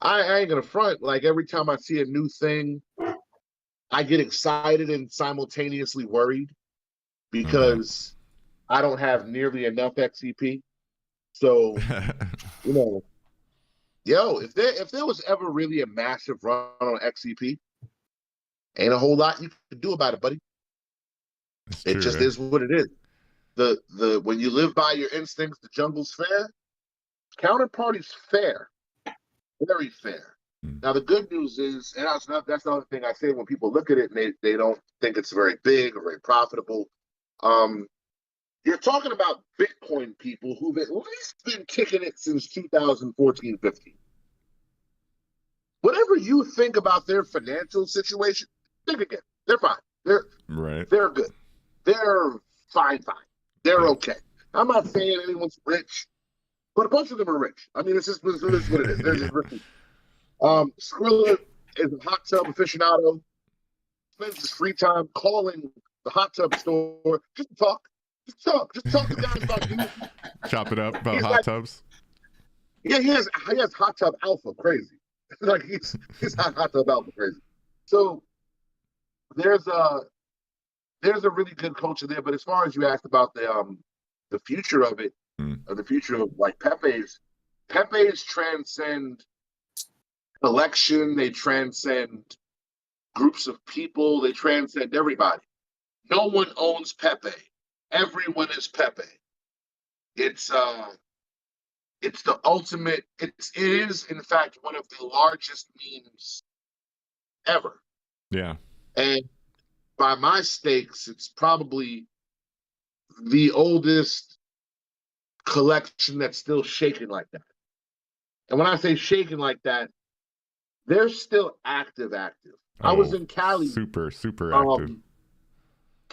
I ain't gonna front. Like every time I see a new thing, I get excited and simultaneously worried because I don't have nearly enough XCP. So, you know, if there was ever really a massive run on XCP, ain't a whole lot you can do about it, buddy. It just is what it is. The when you live by your instincts, the jungle's fair. Counterparty's fair, very fair. Now the good news is, and that's the other thing I say when people look at it and they don't think it's very big or very profitable. You're talking about Bitcoin people who've at least been kicking it since 2014, 15. Whatever you think about their financial situation, think again. They're fine. They're good. They're fine. They're okay. I'm not saying anyone's rich, but a bunch of them are rich. I mean, it's just what it is. They're just rich. Skrilla is a hot tub aficionado. Spends his free time calling the hot tub store just to talk. Just talk to guys about you. Chop it up about hot tubs. Yeah, he has hot tub alpha crazy. Like he's hot tub alpha crazy. So there's a really good culture there. But as far as you asked about the future of it, or the future of like Pepe's transcend collection, they transcend groups of people, they transcend everybody. No one owns Pepe. Everyone is Pepe. It's the ultimate. It is in fact one of the largest memes ever. Yeah. And by my stakes, it's probably the oldest collection that's still shaking like that. And when I say shaking like that, they're still active. I was in Cali. Super active.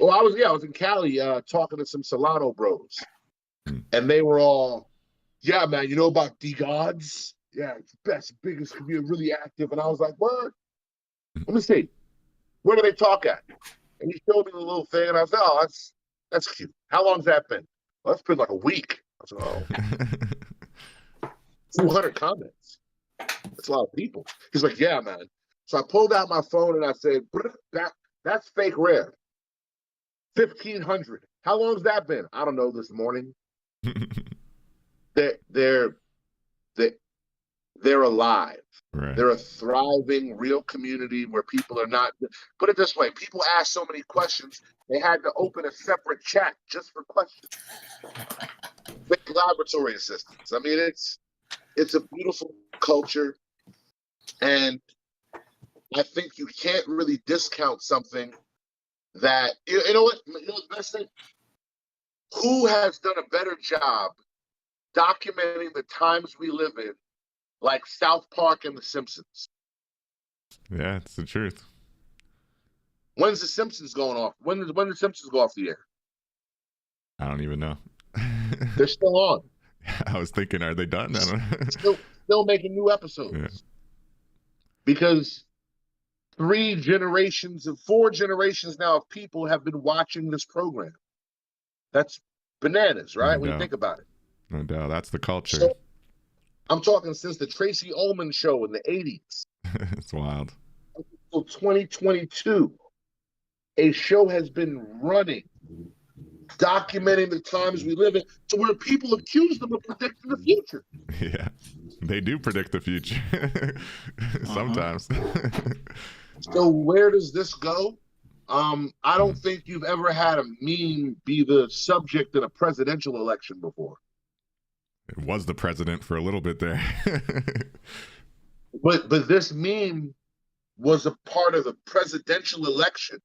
Well, I was in Cali talking to some Solano bros. And they were all, yeah, man, you know about D-Gods? Yeah, it's the best, biggest community, really active. And I was like, what? Let me see. Where do they talk at? And he showed me the little thing, and I was like, oh, that's cute. How long's that been? Well, that's been like a week. I was like, oh. 200 comments. That's a lot of people. He's like, yeah, man. So I pulled out my phone and I said, that's fake rare. 1,500. How long's that been? I don't know, this morning. They're alive. Right. They're a thriving, real community where people are not. Put it this way: people ask so many questions, they had to open a separate chat just for questions. With laboratory assistants. I mean, it's a beautiful culture, and I think you can't really discount something that you know what. You know the best thing? Who has done a better job documenting the times we live in, like South Park and The Simpsons? Yeah, it's the truth. When's The Simpsons going off? When does The Simpsons go off the air? I don't even know. They're still on. I was thinking, are they done? I don't know. Still making new episodes. Yeah. Because 4 generations now of people have been watching this program. That's bananas, right? No when doubt. You think about it. No doubt. That's the culture. So, I'm talking since the Tracy Ullman show in the 80s. It's wild. Until 2022, a show has been running, documenting the times we live in, to where people accuse them of predicting the future. Yeah, they do predict the future. Sometimes. So where does this go? I don't think you've ever had a meme be the subject in a presidential election before. It was the president for a little bit there. But this meme was a part of the presidential election.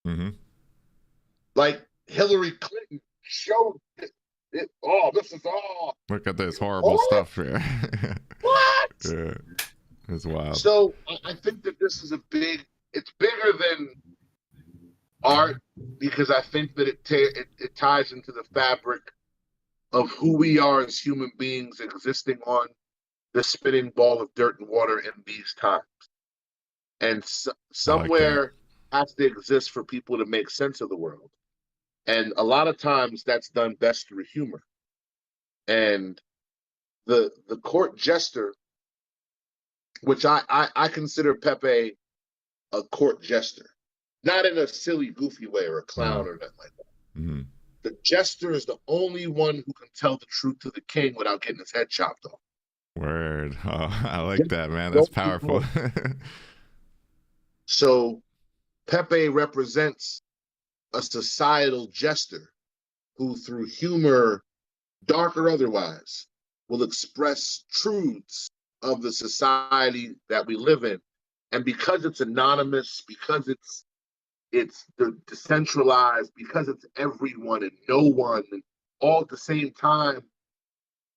Mm-hmm. Like Hillary Clinton show it. Oh, this is all. Look at this horrible What? stuff here. What? Yeah, it's wild. So I think that this is it's bigger than art, because I think that it ties into the fabric of who we are as human beings existing on the spinning ball of dirt and water in these times. And somewhere has to exist for people to make sense of the world. And a lot of times that's done best through humor. And the court jester, which I consider Pepe a court jester, not in a silly, goofy way or a clown or nothing like that. Mm-hmm. The jester is the only one who can tell the truth to the king without getting his head chopped off. Word. Oh, I like that, man. That's powerful. So Pepe represents a societal jester who, through humor, dark or otherwise, will express truths of the society that we live in. And because it's anonymous, because it's decentralized, because it's everyone and no one and all at the same time,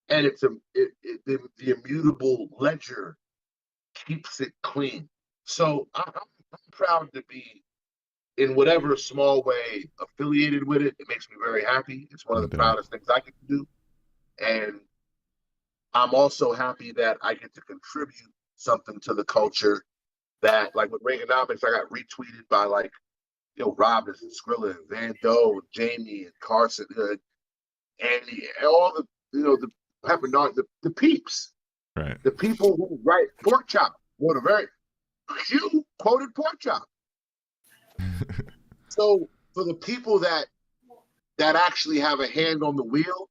and the immutable ledger keeps it clean. So I'm proud to be, in whatever small way, affiliated with it. It makes me very happy. It's one of the proudest things I get to do. And I'm also happy that I get to contribute something to the culture that, like with Reaganomics, I got retweeted by like, Robbins and Skrilla and Van Doe and Jamie and Carson, Andy, and all the, the Pepper, the peeps, right? The people who write Porkchop. Well, you quoted Porkchop. So for the people that actually have a hand on the wheel,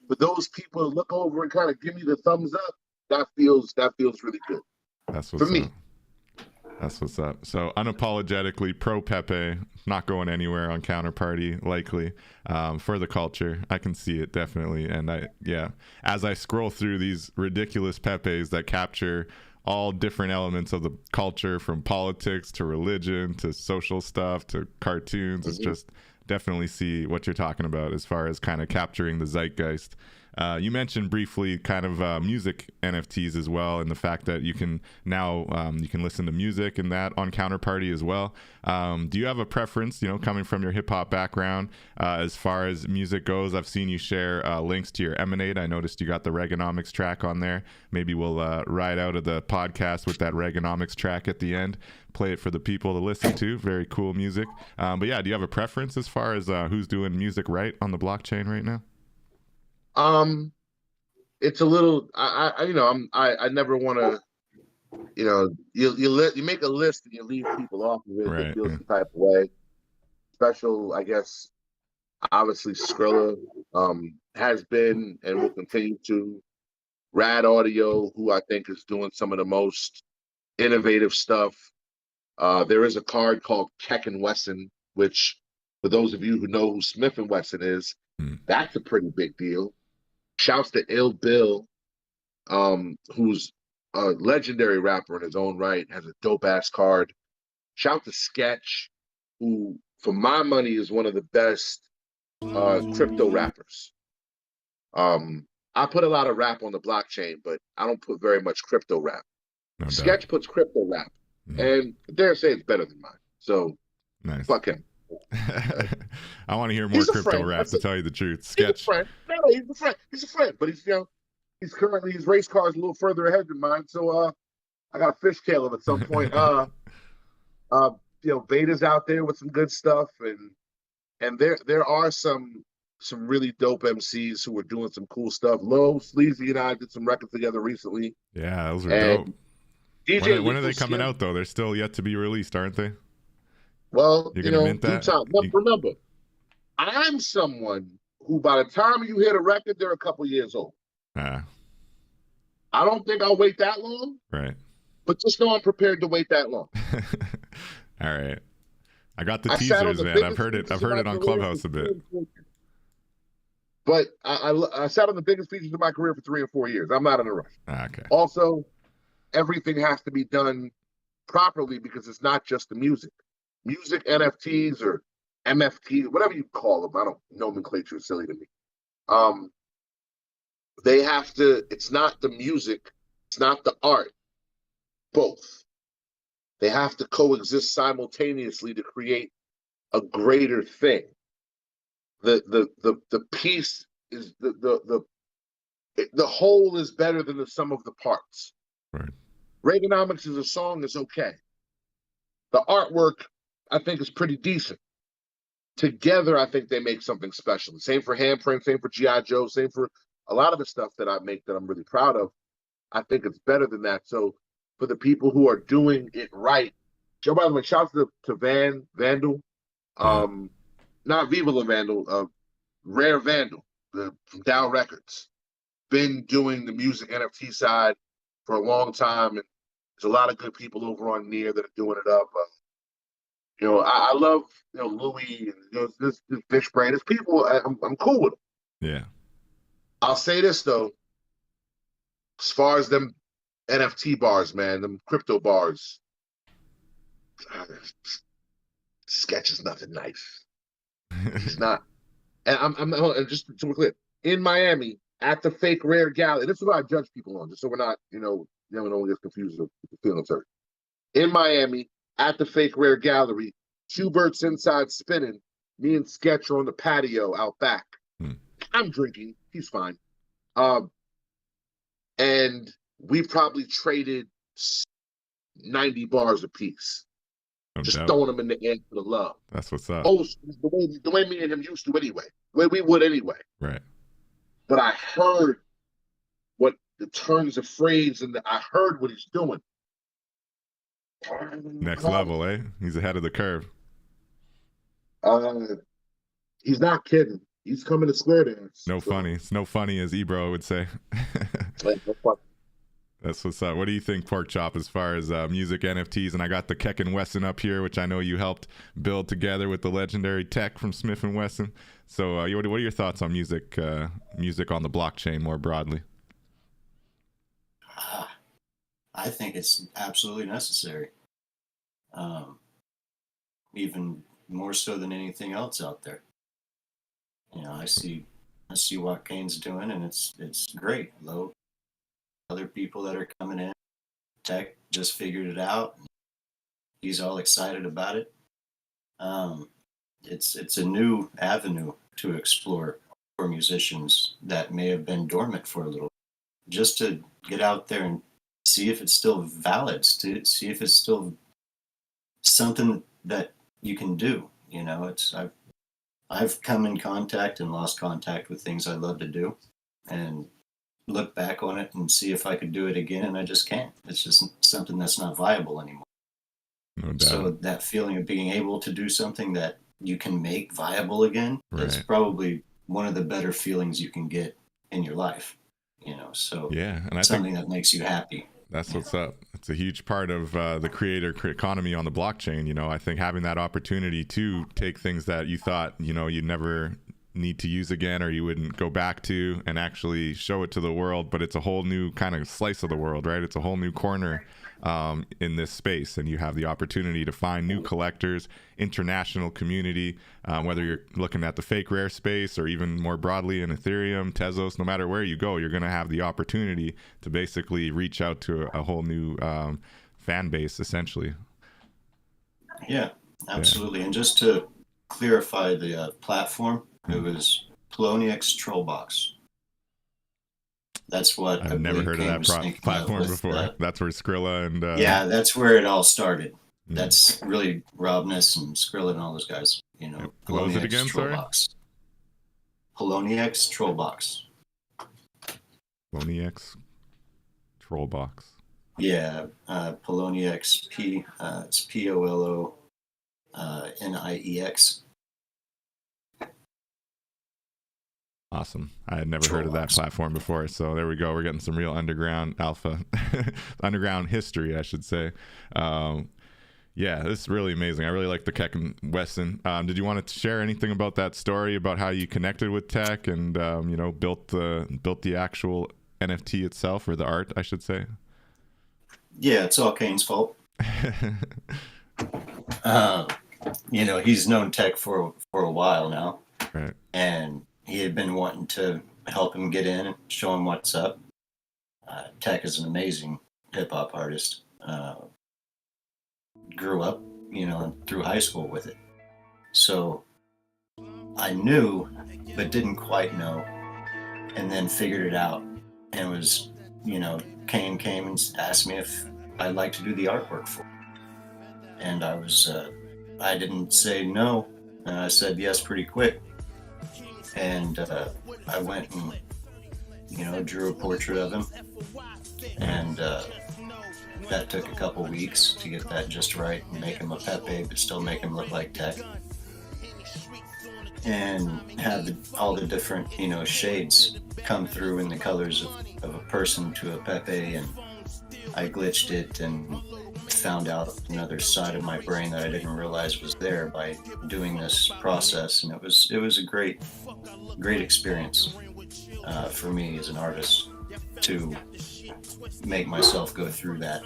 for those people to look over and kind of give me the thumbs up, that feels really good. That's what's for me. Up. That's what's up. So unapologetically pro Pepe, not going anywhere on Counterparty, likely, for the culture. I can see it definitely. And as I scroll through these ridiculous Pepes that capture all different elements of the culture, from politics to religion to social stuff to cartoons, it's just definitely see what you're talking about as far as kind of capturing the zeitgeist. You mentioned briefly kind of music NFTs as well, and the fact that you can now you can listen to music and that on Counterparty as well. Do you have a preference, coming from your hip hop background, as far as music goes? I've seen you share links to your Emanate. I noticed you got the Reaganomics track on there. Maybe we'll ride out of the podcast with that Reaganomics track at the end. Play it for the people to listen to. Very cool music. But yeah, do you have a preference as far as who's doing music right on the blockchain right now? It's a little. I never want to. You make a list and you leave people off of it. Right, They feel some type of way. Special, I guess. Obviously, Skrilla has been and will continue to. Rad Audio, who I think is doing some of the most innovative stuff. There is a card called Keck and Wesson, which, for those of you who know who Smith and Wesson is, that's a pretty big deal. Shouts to Ill Bill, who's a legendary rapper in his own right, has a dope ass card. Shout to Sketch, who, for my money, is one of the best crypto rappers. I put a lot of rap on the blockchain, but I don't put very much crypto rap. No Sketch puts crypto rap, and I dare say it's better than mine. So, nice. Fuck him. I want to hear more crypto rap, to tell you the truth. Sketch. He's a friend. No, he's a friend. He's a friend, but he's currently, his race car is a little further ahead than mine. So I got to fishtail him at some point. Beta's out there with some good stuff, and there are some really dope MCs who are doing some cool stuff. Low, Sleazy, and I did some records together recently. Yeah, those were dope. DJ when are they coming out though? They're still yet to be released, aren't they? Well, you're gonna mint that. Remember, I'm someone who, by the time you hear the record, they're a couple years old. I don't think I'll wait that long. Right. But just know I'm prepared to wait that long. All right. I got the teasers, man. I've heard it on Clubhouse a bit. But I sat on the biggest features of my career for 3 or 4 years. I'm not in a rush. Okay. Also, everything has to be done properly, because it's not just the music. Music, NFTs, or MFT, whatever you call them. I don't, nomenclature is silly to me. They have to, it's not the music, it's not the art, both. They have to coexist simultaneously to create a greater thing. The piece is the whole is better than the sum of the parts. Right. Reaganomics as a song is okay. The artwork, I think, is pretty decent. Together, I think they make something special. Same for Handprint, same for G.I. Joe, same for a lot of the stuff that I make that I'm really proud of. I think it's better than that. So for the people who are doing it right, Joe, by the way, shout out to Vandal, not Viva La Vandal, Rare Vandal, from Dow Records. Been doing the music NFT side for a long time, and there's a lot of good people over on Near that are doing it up. I love Louis and this Fish Brain. There's people I'm cool with them. Yeah. I'll say this though, as far as them NFT bars, man, them crypto bars, Sketch is nothing nice. He's not. And I'm just to be clear, in Miami at the fake rare gallery. This is what I judge people on, just so we're not, no one gets confused with the feeling hurt. In Miami at the fake rare gallery, Schubert's inside spinning. Me and Sketch are on the patio out back. I'm drinking. He's fine. And we probably traded 90 bars a piece. No just doubt. throwing them in the air for the love. That's what's up. Oh, the way me and him used to anyway. The way we would anyway. Right. But I heard what the turns of phrase and I heard what he's doing. Next level, eh? He's ahead of the curve. He's not kidding. He's coming to square dance. No funny. It's no funny, as Ebro would say. That's what's up. What do you think, Porkchop, as far as music NFTs? And I got the Keck and Wesson up here, which I know you helped build together with the legendary Tech from Smith and Wesson. So what are your thoughts on music on the blockchain more broadly? I think it's absolutely necessary. Even more so than anything else out there. I see what Kane's doing, and it's great. Other people that are coming in, Tech just figured it out. He's all excited about it. It's a new avenue to explore for musicians that may have been dormant for a little, just to get out there and see if it's still valid, to see if it's still something that you can do. I've come in contact and lost contact with things I love to do, and look back on it and see if I could do it again, and I just can't. It's just something that's not viable anymore. No doubt. So that feeling of being able to do something that you can make viable again, is probably one of the better feelings you can get in your life. So yeah, and I something think that makes you happy. That's what's up. It's a huge part of the creator economy on the blockchain. I think having that opportunity to take things that you thought, you'd never need to use again or you wouldn't go back to, and actually show it to the world, but it's a whole new kind of slice of the world, right? It's a whole new corner in this space, and you have the opportunity to find new collectors, international community, whether you're looking at the fake rare space or even more broadly in Ethereum, Tezos. No matter where you go, you're going to have the opportunity to basically reach out to a whole new fan base, essentially. Yeah, absolutely. Yeah. And just to clarify the platform, it was Poloniex Trollbox. That's what I've never heard of that platform before. That's where Skrilla and yeah, that's where it all started. That's really Rob Ness and Skrilla and all those guys. What was it again? Trollbox. Sorry. Poloniex Trollbox. Poloniex Trollbox. Yeah, Poloniex P. It's POLONIEX. Awesome. I had never heard of that platform before. So there we go. We're getting some real underground underground history, I should say. Yeah, this is really amazing. I really like the Keck and Wesson. Did you want to share anything about that story, about how you connected with Tech and, built the actual NFT itself, or the art, I should say? Yeah, it's all Kane's fault. he's known Tech for a while now, Right. and he had been wanting to help him get in and show him what's up. Tech is an amazing hip hop artist. Grew up, through high school with it. So I knew, but didn't quite know, and then figured it out. And it was, Kane came and asked me if I'd like to do the artwork for him. And I didn't say no. I said yes pretty quick. And I went and, drew a portrait of him. And that took a couple weeks to get that just right and make him a Pepe, but still make him look like Tech. And have all the different, shades come through in the colors of a person to a Pepe. And I glitched it and found out another side of my brain that I didn't realize was there by doing this process. And it was a great experience for me as an artist to make myself go through that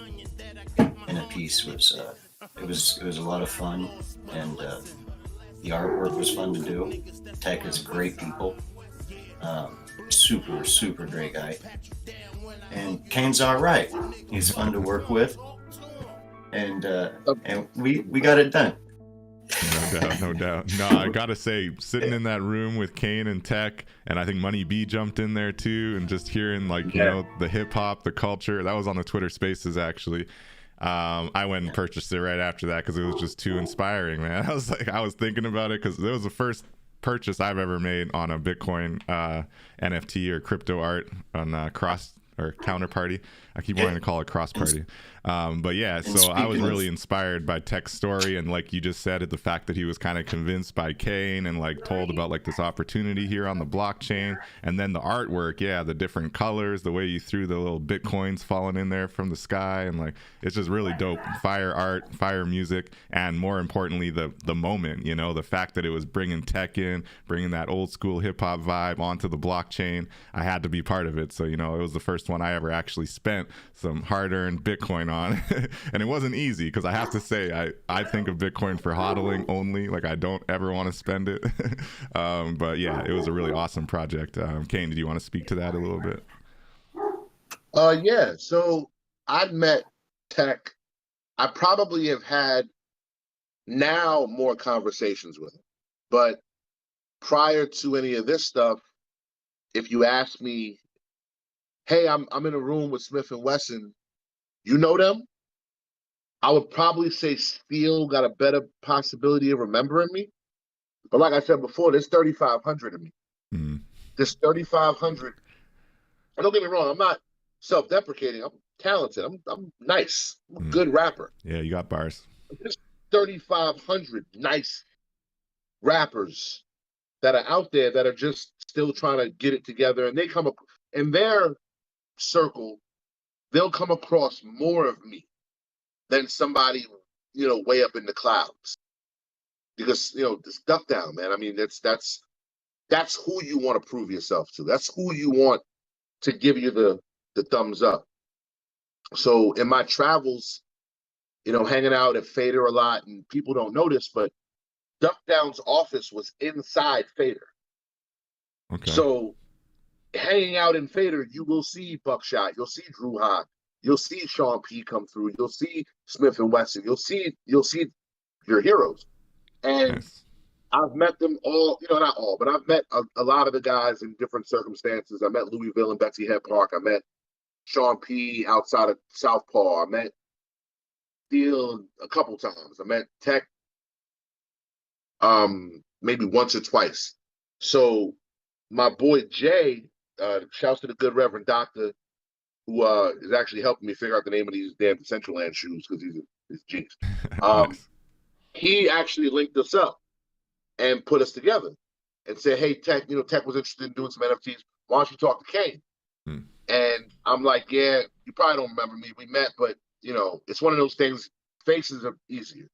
in a piece. It was a lot of fun, and the artwork was fun to do. Tech is great people, super great guy, and Kane's all right. He's fun to work with, and we got it done. No doubt. No, I gotta say, sitting in that room with Kane and Tech, and I think Money B jumped in there too, and just hearing the hip hop, the culture. That was on the Twitter Spaces actually. I went and purchased it right after that because it was just too inspiring, man. I was thinking about it because it was the first purchase I've ever made on a Bitcoin NFT or crypto art on cross or counterparty. I keep wanting to call it cross party. But yeah, so I was really inspired by Tech's story, and like you just said, the fact that he was kind of convinced by Kane and told about this opportunity here on the blockchain, and then the artwork, the different colors, the way you threw the little Bitcoins falling in there from the sky, and it's just really dope. Fire art, fire music, and more importantly, the moment, the fact that it was bringing Tech in, bringing that old school hip hop vibe onto the blockchain. I had to be part of it. So, it was the first one I ever actually spent some hard-earned Bitcoin on. And it wasn't easy because I have to say I think of Bitcoin for hodling only. I don't ever want to spend it. But yeah, it was a really awesome project. Kane, did you want to speak to that a little bit? Yeah. So I met Tech. I probably have had now more conversations with him, but prior to any of this stuff, if you ask me, hey, I'm in a room with Smith and Wesson, you know them? I would probably say Steele got a better possibility of remembering me. But like I said before, there's 3,500 of me. Mm-hmm. There's 3,500. And don't get me wrong, I'm not self-deprecating. I'm talented. I'm nice. I'm a good rapper. Yeah, you got bars. There's 3,500 nice rappers that are out there that are just still trying to get it together, and they come up in their circle, they'll come across more of me than somebody, way up in the clouds. Because, this duck down, man. I mean, that's who you want to prove yourself to. That's who you want to give you the thumbs up. So in my travels, hanging out at Fader a lot, and people don't know this, but Duck Down's office was inside Fader. Okay. So hanging out in Fader, you will see Buckshot, you'll see Drew Hawk, you'll see Sean P come through, you'll see Smith and Wesson, you'll see your heroes. And nice. I've met them all, not all, but I've met a lot of the guys in different circumstances. I met Louisville and Betsy Head Park. I met Sean P outside of Southpaw. I met Steele a couple times. I met Tech maybe once or twice. So my boy Jay, shouts to the good Reverend Doctor, who is actually helping me figure out the name of these damn Decentraland shoes because he's a genius. Nice. He actually linked us up and put us together and said, hey, Tech, Tech was interested in doing some NFTs. Why don't you talk to Kane? And I'm like, yeah, you probably don't remember me. We met, but, it's one of those things, faces are easier.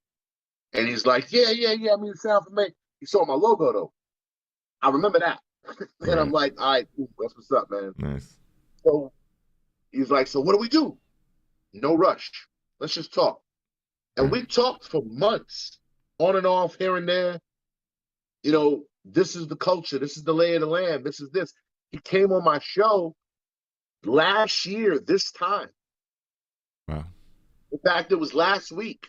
And he's like, yeah, I mean, it sounds familiar. He saw my logo, though. I remember that. And I'm like, all right, cool, that's what's up, man. Nice. So he's like, so what do we do? No rush. Let's just talk. And we talked for months on and off here and there. You know, this is the culture. This is the lay of the land. This is this. He came on my show last year, this time. Wow. In fact, it was last week.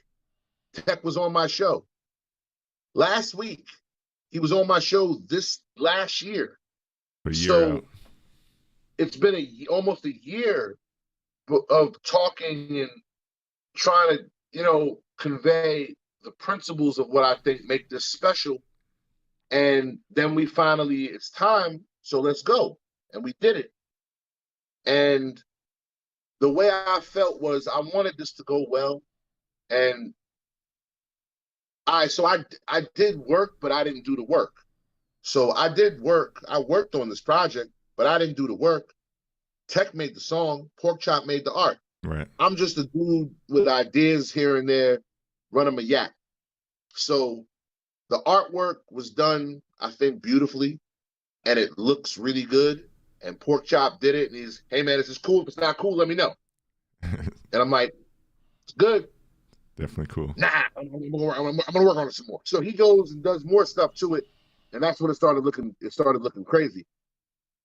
Tech was on my show. Last week, he was on my show this last year. A year So out. it's been almost a year of talking and trying to, you know, convey the principles of what I think make this special. And then we finally, it's time, so let's go. And we did it. And the way I felt was I wanted this to go well. And I did work, but I didn't do the work. So I did work. I worked on this project, but I didn't do the work. Tech made the song. Porkchop made the art. Right. I'm just a dude with ideas here and there, running my yak. So the artwork was done, I think, beautifully, and it looks really good. And Porkchop did it, and he's, hey man, this is cool. If it's not cool, let me know. And I'm like, it's good. Definitely cool. Nah, I'm gonna work on it some more. So he goes and does more stuff to it, and that's when it started looking crazy.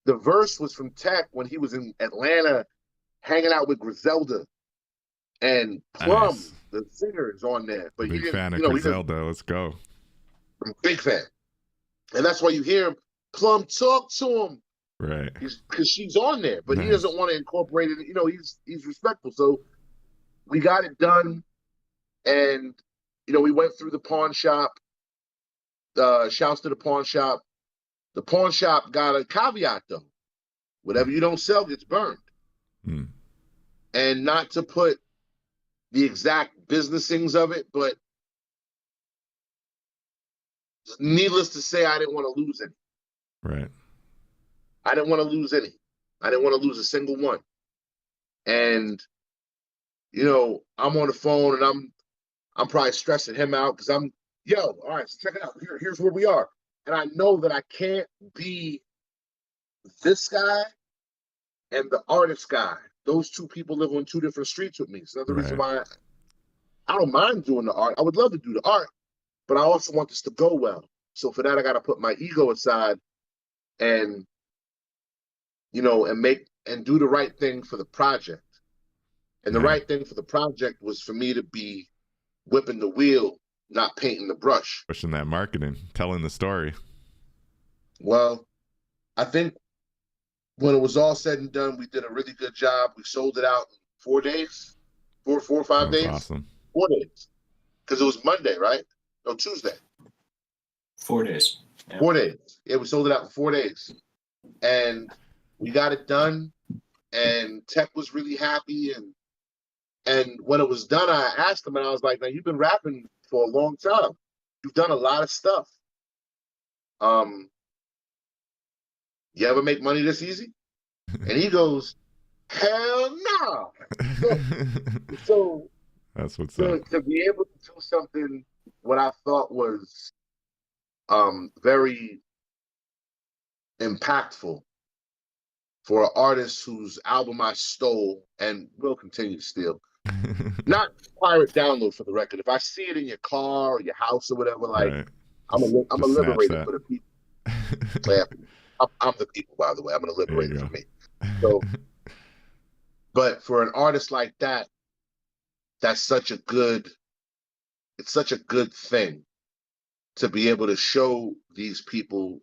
The verse was from Tech when he was in Atlanta hanging out with Griselda, and Plum, Nice. the singer, is on there. But Big he fan of didn't, Griselda. Let's go. I'm a big fan. And that's why you hear him, Plum, talk to him. Right. Because she's on there, but he Nice. doesn't want to incorporate it. You know, he's respectful. So we got it done, and you know, we went through the pawn shop. Shouts to the pawn shop. The pawn shop got a caveat though: whatever you don't sell gets burned. Hmm. And not to put the exact business things of it, but needless to say, I didn't want to lose any. Right. I didn't want to lose any. I didn't want to lose a single one. And you know, I'm on the phone and I'm probably stressing him out because I'm, yo, all right, so check it out. Here's where we are. And I know that I can't be this guy and the artist guy. Those two people live on two different streets with me. So that's the reason why I don't mind doing the art. I would love to do the art, but I also want this to go well. So for that, I got to put my ego aside and, you know, and do the right thing for the project. And the right thing for the project was for me to be whipping the wheel, not painting the brush. Pushing that marketing, telling the story. Well, I think when it was all said and done, we did a really good job. We sold it out in 4 days, four or 5 days. Awesome. 4 days, because it was Monday, right? No, Tuesday. 4 days. Yeah. 4 days. Yeah, we sold it out in 4 days, and we got it done. And Tech was really happy. And when it was done, I asked him, and I was like, "Man, you've been rapping for a long time. You've done a lot of stuff. You ever make money this easy?" And he goes, "Hell no." So That's what's up. to be able to do something, what I thought was very impactful for an artist whose album I stole and will continue to steal. Not pirate download, for the record. If I see it in your car or your house or whatever, like, Right. I'm a Just snatch liberator that. for the people. Yeah, I'm the people, by the way. I'm a liberator go. for me. So, but for an artist like that, it's such a good thing to be able to show these people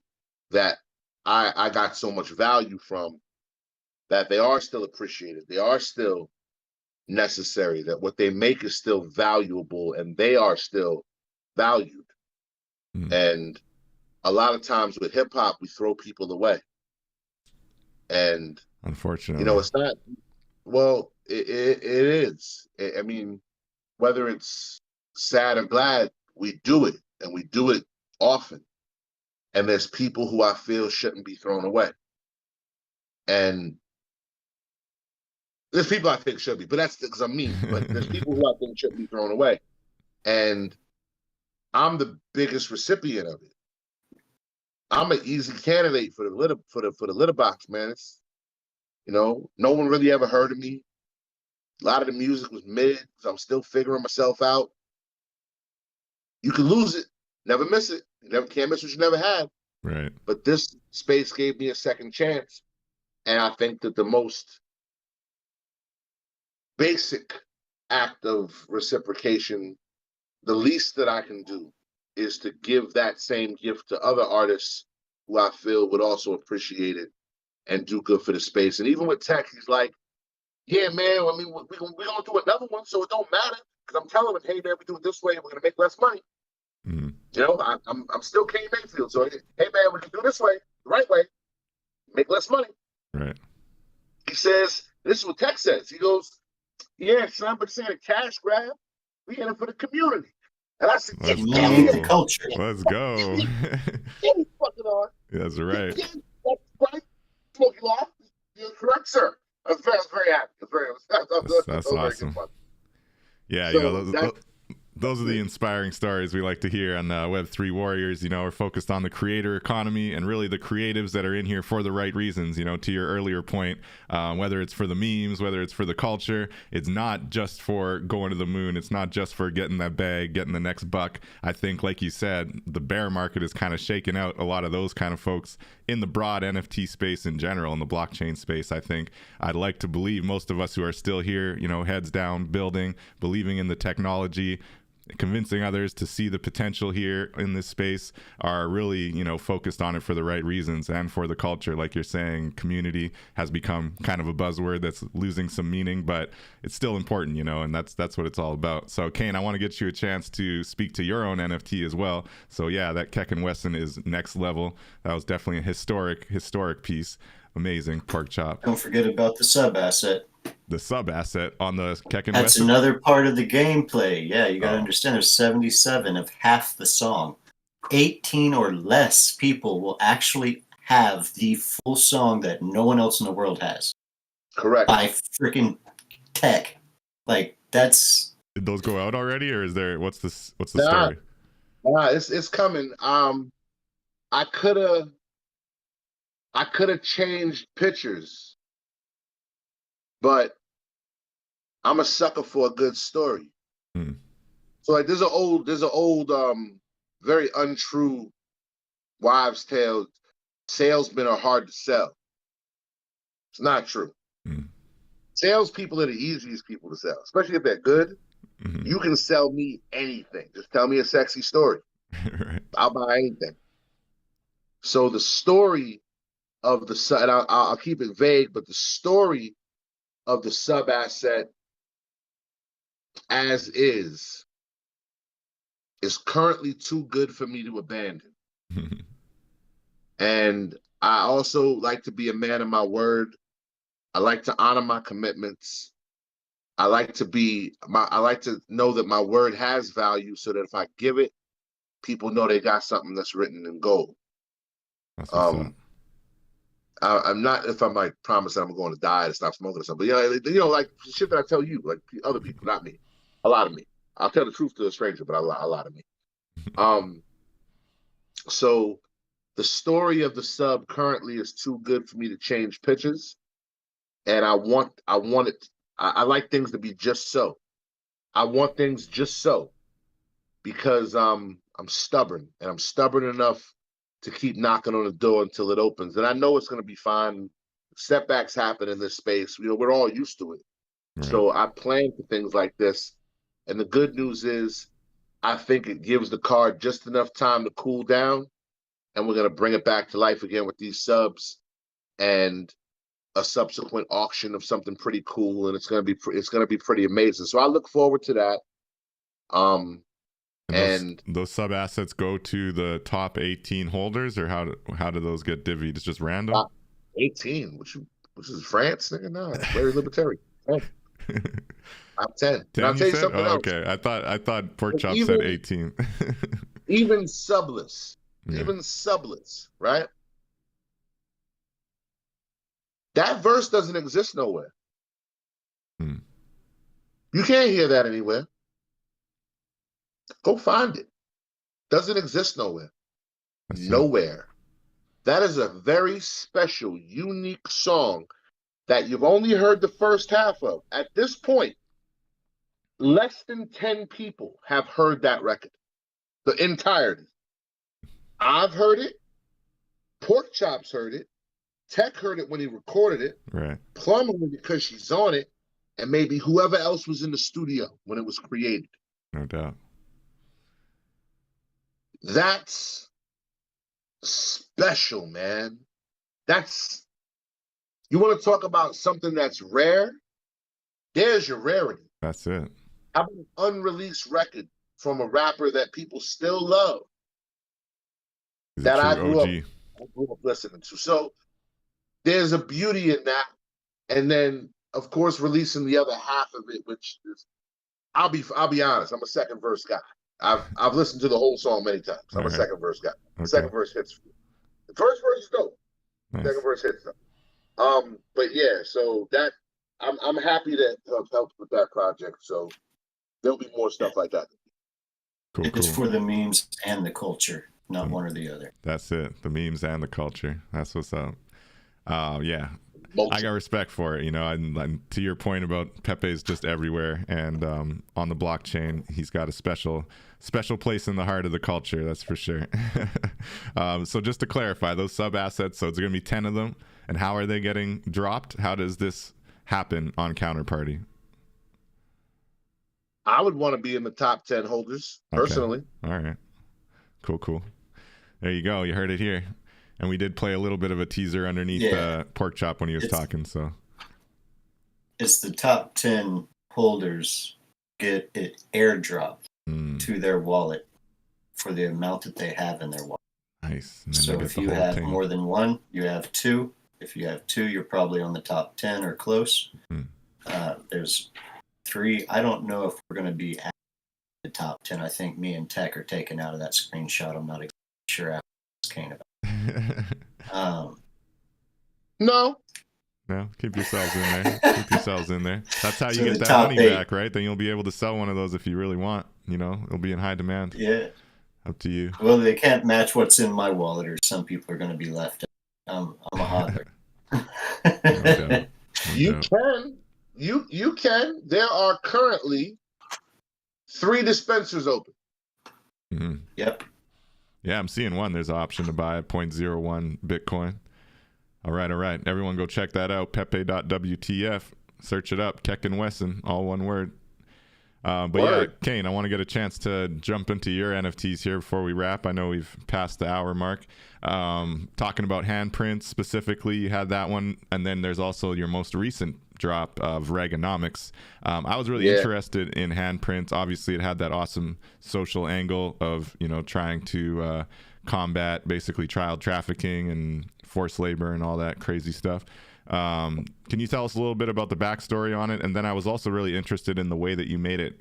that I got so much value from, that they are still appreciated. They are still necessary, that what they make is still valuable, and they are still valued. And a lot of times with hip hop, we throw people away. And Unfortunately, you know, it's not, well, it is. I mean, whether it's sad or glad, we do it, and we do it often. And there's people who I feel shouldn't be thrown away. And there's people I think should be, but that's because I'm mean. But there's people who I think shouldn't be thrown away. And I'm the biggest recipient of it. I'm an easy candidate for the litter box, man. It's, you know, no one really ever heard of me. A lot of the music was mid, so I'm still figuring myself out. You can lose it, never miss it. You never can't miss what you never had. Right. But this space gave me a second chance. And I think that the most basic act of reciprocation, the least that I can do, is to give that same gift to other artists who I feel would also appreciate it and do good for the space. And even with Tech, he's like, yeah, man, I mean, we're going to do another one, so it don't matter. Because I'm telling him, hey, man, we do it this way, we're going to make less money. Mm-hmm. You know, I'm still Kane Mayfield. So, hey, man, we can do this way, the right way, make less money. Right. He says, this is what Tech says. He goes, yeah, son, but saying a cash grab, we in it for the community. And I said, Let's Community go. and culture. Let's go. yeah, fucking on. That's right. Yeah, that's right. Smoky Law. You're correct, sir. I was very happy. That's very awesome. good fun. Yeah, So you know, those are the inspiring stories we like to hear on Web3 Warriors. You know, we're focused on the creator economy and really the creatives that are in here for the right reasons. You know, to your earlier point, whether it's for the memes, whether it's for the culture, it's not just for going to the moon. It's not just for getting that bag, getting the next buck. I think, like you said, the bear market is kind of shaking out a lot of those kind of folks in the broad NFT space in general, in the blockchain space. I think I'd like to believe most of us who are still here, you know, heads down, building, believing in the technology, convincing others to see the potential here in this space, are really, you know, focused on it for the right reasons and for the culture. Like you're saying, community has become kind of a buzzword that's losing some meaning, but it's still important, you know, and that's what it's all about. So Kane, I want to get you a chance to speak to your own NFT as well. So yeah, that Keck and Wesson is next level. That was definitely a historic piece. Amazing. Porkchop. Don't forget about the sub asset. The sub asset on the Keck and That's Wesson. another part of the gameplay. Yeah, you got to Oh. understand there's 77 of half the song. 18 or less people will actually have the full song that no one else in the world has. Correct. By freaking Tech. Like, that's... Did those go out already, or is there what's the Nah. story? It's coming. I could have changed pictures, but I'm a sucker for a good story. Hmm. So like there's an old very untrue wives' tale. Salesmen are hard to sell. It's not true. Hmm. Salespeople are the easiest people to sell, especially if they're good. Mm-hmm. You can sell me anything. Just tell me a sexy story. Right. I'll buy anything. So the story of the sub, and I'll keep it vague, but the story of the sub asset as is currently too good for me to abandon. And I also like to be a man of my word. I like to honor my commitments. I like to know that my word has value, so that if I give it, people know they got something that's written in gold. That's what's up. I'm not, if I'm like promising I'm going to die to stop smoking or something, but you know, like shit that I tell you, like other people, not me, a lot of me. I'll tell the truth to a stranger, but a lot of me. So the story of the sub currently is too good for me to change pitches, and I want it. I like things to be just so. I want things just so, because I'm stubborn, and I'm stubborn enough to keep knocking on the door until it opens. And I know it's going to be fine. Setbacks happen in this space. You know, we're all used to it. Right. So I plan for things like this. And the good news is, I think it gives the card just enough time to cool down. And we're going to bring it back to life again with these subs and a subsequent auction of something pretty cool. And it's going to be pretty amazing. So I look forward to that. And those sub assets go to the top 18 holders, or how do those get divvied? It's just random. Top 18, which is France, nigga. No, very libertarian. Top 10. 10, I'll tell you something else. Okay, I thought Porkchop said 18. even subless, right? That verse doesn't exist nowhere. Hmm. You can't hear that anywhere. Go find it. Doesn't exist nowhere. Nowhere. That is a very special, unique song that you've only heard the first half of. At this point, less than 10 people have heard that record. The entirety. I've heard it. Porkchop's heard it. Tech heard it when he recorded it. Right. Plum heard it because she's on it, and maybe whoever else was in the studio when it was created. No doubt. That's special, man. That's, you want to talk about something that's rare? There's your rarity. That's it. How about an unreleased record from a rapper that people still love? He's That a I true grew up listening to. So there's a beauty in that. And then, of course, releasing the other half of it, which is, I'll be honest, I'm a second verse guy. I've listened to the whole song many times. I'm a second verse guy. The second verse hits. The first verse is dope. Nice. Second verse hits them. But yeah, so that I'm happy to have helped with that project. So there'll be more stuff like that. Cool. It's for the memes and the culture, not one or the other. That's it. The memes and the culture. That's what's up. Yeah. Most I got respect for it, you know, and to your point about Pepe's just everywhere, and on the blockchain, he's got a special place in the heart of the culture, that's for sure. So just to clarify, those sub assets, so it's going to be 10 of them, and how are they getting dropped? How does this happen on Counterparty? I would want to be in the top 10 holders, personally. All right. Cool. There you go. You heard it here. And we did play a little bit of a teaser underneath Porkchop when he was talking. So it's the top 10 holders get it airdropped to their wallet for the amount that they have in their wallet. Nice. So if you have more than one, you have two. If you have two, you're probably on the top 10 or close. There's 3. I don't know if we're going to be at the top 10. I think me and Tech are taken out of that screenshot. I'm not exactly sure after this Kane about. No, keep yourselves in there. That's how you So get the that top money 8. back, right? Then you'll be able to sell one of those if you really want. You know, it'll be in high demand. Yeah. Up to you. Well, they can't match what's in my wallet, or some people are going to be left out. I'm a hodler. No doubt. you can. You can. There are currently 3 dispensers open. Mm-hmm. Yep. Yeah, I'm seeing one. There's an option to buy at 0.01 Bitcoin. All right. Everyone go check that out. Pepe.wtf. Search it up. Keck and Wesson, all one word. But yeah, Kane, I want to get a chance to jump into your NFTs here before we wrap. I know we've passed the hour mark. Talking about handprints specifically, you had that one. And then there's also your most recent drop of Reaganomics. I was really interested in handprints. Obviously, it had that awesome social angle of, you know, trying to combat basically child trafficking and forced labor and all that crazy stuff. Can you tell us a little bit about the backstory on it? And then I was also really interested in the way that you made it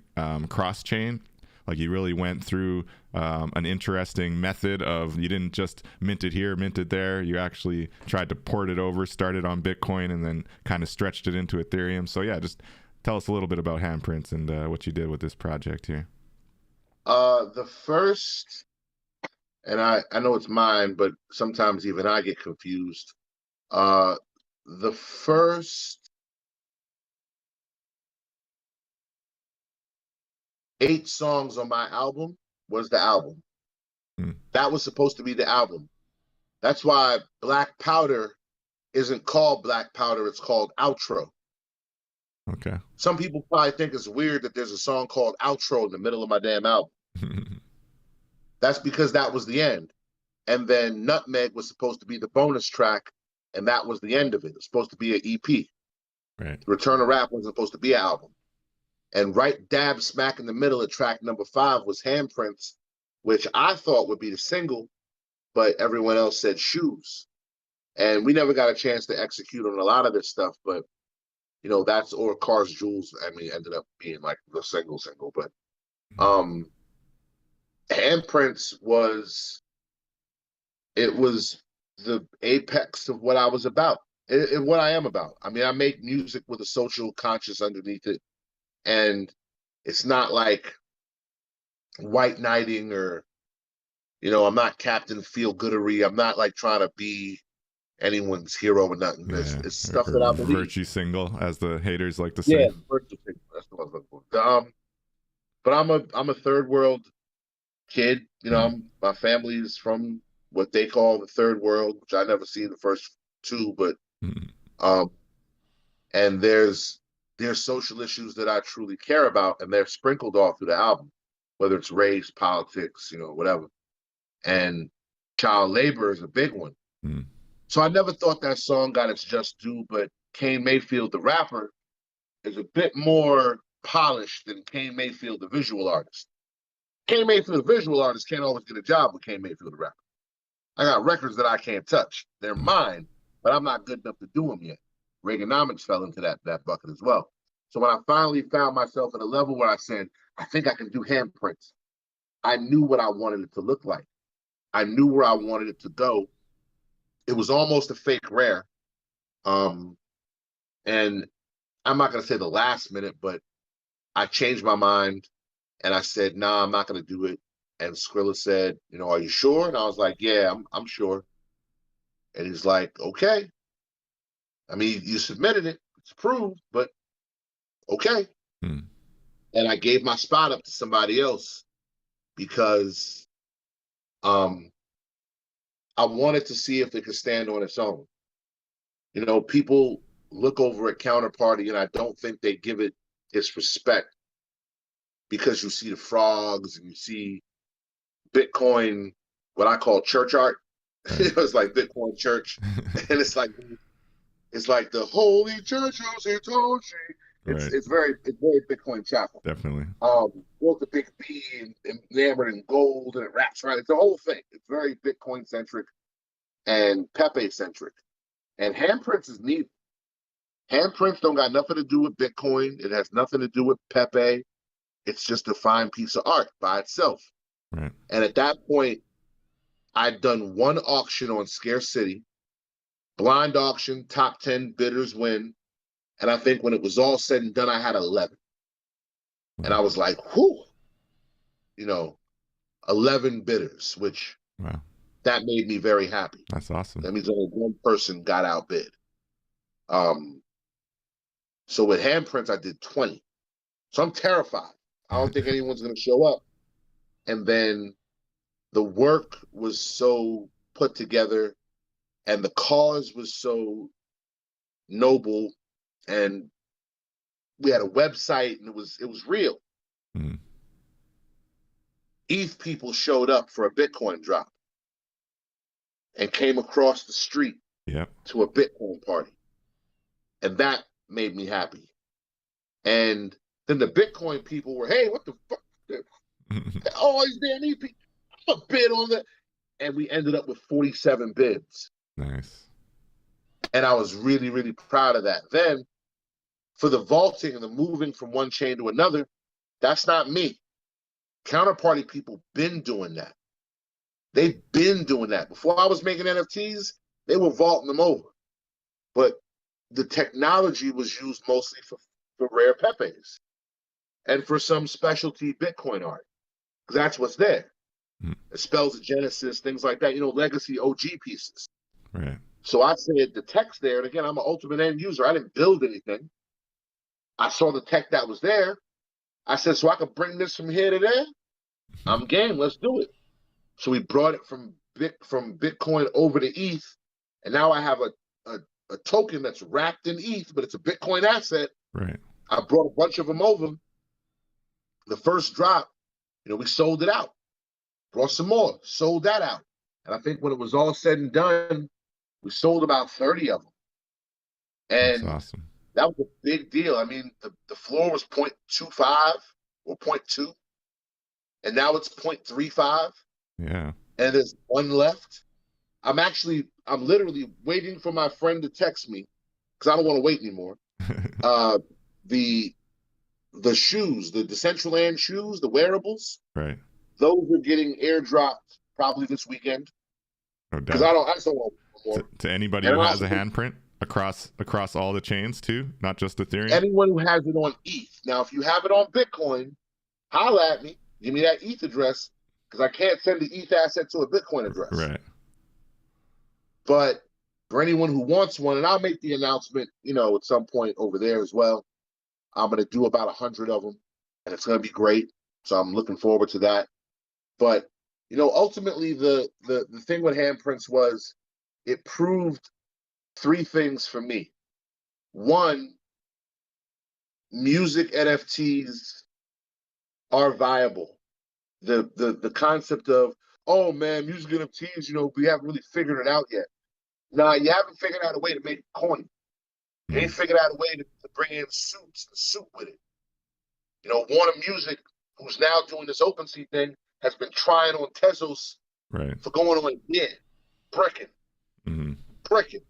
cross-chain. Like you really went through an interesting method of, you didn't just mint it here, mint it there. You actually tried to port it over, started on Bitcoin, and then kind of stretched it into Ethereum. So yeah, just tell us a little bit about handprints and what you did with this project here. The first, and I know it's mine, but sometimes even I get confused. The first 8 songs on my album was the album. That was supposed to be the album. That's why Black Powder isn't called Black Powder, it's called Outro. Okay. Some people probably think it's weird that there's a song called Outro in the middle of my damn album. That's because that was the end. And then Nutmeg was supposed to be the bonus track, and that was the end of it. It was supposed to be an EP. Right. Return of Rap wasn't supposed to be an album. And right dab smack in the middle of track number 5 was Handprints, which I thought would be the single, but everyone else said Shoes. And we never got a chance to execute on a lot of this stuff, but you know, that's, or Cars Jewels, I mean, ended up being like the single, but Handprints was the apex of what I was about, and what I am about. I mean, I make music with a social conscious underneath it, and it's not like white knighting or, you know, I'm not Captain Feel Goodery. I'm not like trying to be anyone's hero or nothing. It's stuff that I believe. Virtue single, as the haters like to say. Yeah, virtue single. That's what I was looking for. But I'm a third world kid. My family is from what they call the third world, which I never seen the first two, but Mhm. and there's social issues that I truly care about, and they're sprinkled all through the album, whether it's race, politics, whatever. And child labor is a big one. Mm. So I never thought that song got its just due, but Kane Mayfield, the rapper, is a bit more polished than Kane Mayfield, the visual artist. Kane Mayfield, the visual artist, can't always get a job with Kane Mayfield, the rapper. I got records that I can't touch. They're mine, but I'm not good enough to do them yet. Reaganomics fell into that bucket as well. So when I finally found myself at a level where I said, I think I can do handprints, I knew what I wanted it to look like. I knew where I wanted it to go. It was almost a fake rare. And I'm not going to say the last minute, but I changed my mind and I said, nah, I'm not going to do it. And Skrilla said, are you sure? And I was like, yeah, I'm sure. And he's like, okay. I mean, you submitted it, it's approved, but okay. Mm. And I gave my spot up to somebody else because I wanted to see if it could stand on its own. People look over at Counterparty, and I don't think they give it its respect because you see the frogs and you see Bitcoin, what I call church art. Right. It's like Bitcoin church, and it's like the Holy Church of Satoshi. Right. It's very Bitcoin chapel. Definitely. Built a big B and enamored in gold, and it wraps around. It's the whole thing. It's very Bitcoin centric and Pepe centric. And handprints is neat. Handprints don't got nothing to do with Bitcoin. It has nothing to do with Pepe. It's just a fine piece of art by itself. Right. And at that point, I'd done one auction on Scarce City, blind auction, top 10 bidders win. And I think when it was all said and done, I had 11. Wow. And I was like, whew, 11 bidders, which Wow. that made me very happy. That's awesome. That means only one person got outbid. So with handprints, I did 20. So I'm terrified. I don't think anyone's going to show up. And then the work was so put together and the cause was so noble, and we had a website and it was real. Mm. ETH people showed up for a Bitcoin drop and came across the street to a Bitcoin party. And that made me happy. And then the Bitcoin people were, hey, what the fuck? All these damn ETH people, I'm a bid on that. And we ended up with 47 bids. Nice. And I was really, really proud of that. Then for the vaulting and the moving from one chain to another, that's not me. Counterparty people been doing that. They've been doing that. Before I was making NFTs, they were vaulting them over. But the technology was used mostly for rare Pepes and for some specialty Bitcoin art. That's what's there. It spells of Genesis, things like that, legacy OG pieces. Right. So I said the text there, and again, I'm an ultimate end user. I didn't build anything. I saw the tech that was there. I said, so I could bring this from here to there? I'm game. Let's do it. So we brought it from Bitcoin over to ETH, and now I have a token that's wrapped in ETH, but it's a Bitcoin asset. Right. I brought a bunch of them over. The first drop, we sold it out. Brought some more, sold that out. And I think when it was all said and done, we sold about 30 of them. And that's awesome. That was a big deal. I mean, the floor was 0.25 or 0.2, and now it's 0.35. Yeah. And there's one left. I'm literally waiting for my friend to text me because I don't want to wait anymore. The shoes, the Decentraland shoes, the wearables, right? Those are getting airdropped probably this weekend. No doubt. Because I just don't want more. To anybody who has a handprint across all the chains too, not just Ethereum. Anyone who has it on ETH. Now, if you have it on Bitcoin, holla at me. Give me that ETH address because I can't send the ETH asset to a Bitcoin address. Right. But for anyone who wants one, and I'll make the announcement, at some point over there as well. I'm going to do about 100 of them, and it's going to be great. So I'm looking forward to that. But ultimately the thing with handprints was it proved three things for me. One, music NFTs are viable. The concept of, oh man, music NFTs, we haven't really figured it out yet. Nah, you haven't figured out a way to make it coin. You ain't figured out a way to bring in suits and suit with it. Warner Music, who's now doing this OpenSea thing, has been trying on Tezos for going on a year, bricking. Bricking.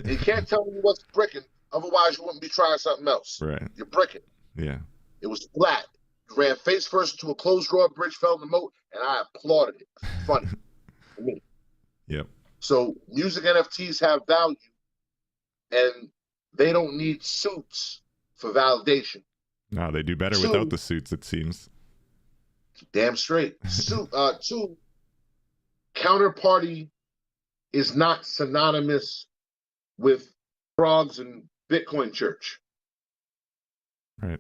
You can't tell me what's bricking, otherwise you wouldn't be trying something else. Right. You're bricking. Yeah. It was flat. You ran face first into a closed draw bridge, fell in the moat, and I applauded it. Funny for me. Yep. So music NFTs have value, and they don't need suits for validation. No, they do better without the suits, it seems. Damn straight. Two, counterparty is not synonymous with frogs and Bitcoin church. Right.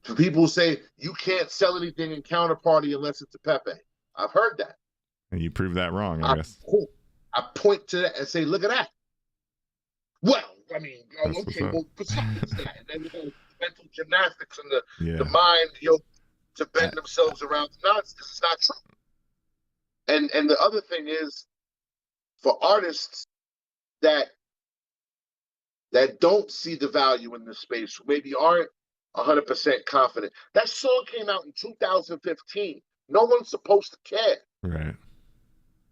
For people who say you can't sell anything in counterparty unless it's a Pepe. I've heard that. And you prove that wrong, I guess. I point to that and say, look at that. Well, I mean, okay, well, besides that, and then the mental gymnastics and the mind, to bend themselves around the nonsense, because it's not true. And the other thing is, for artists that don't see the value in this space, who maybe aren't 100% confident. That song came out in 2015. No one's supposed to care. Right.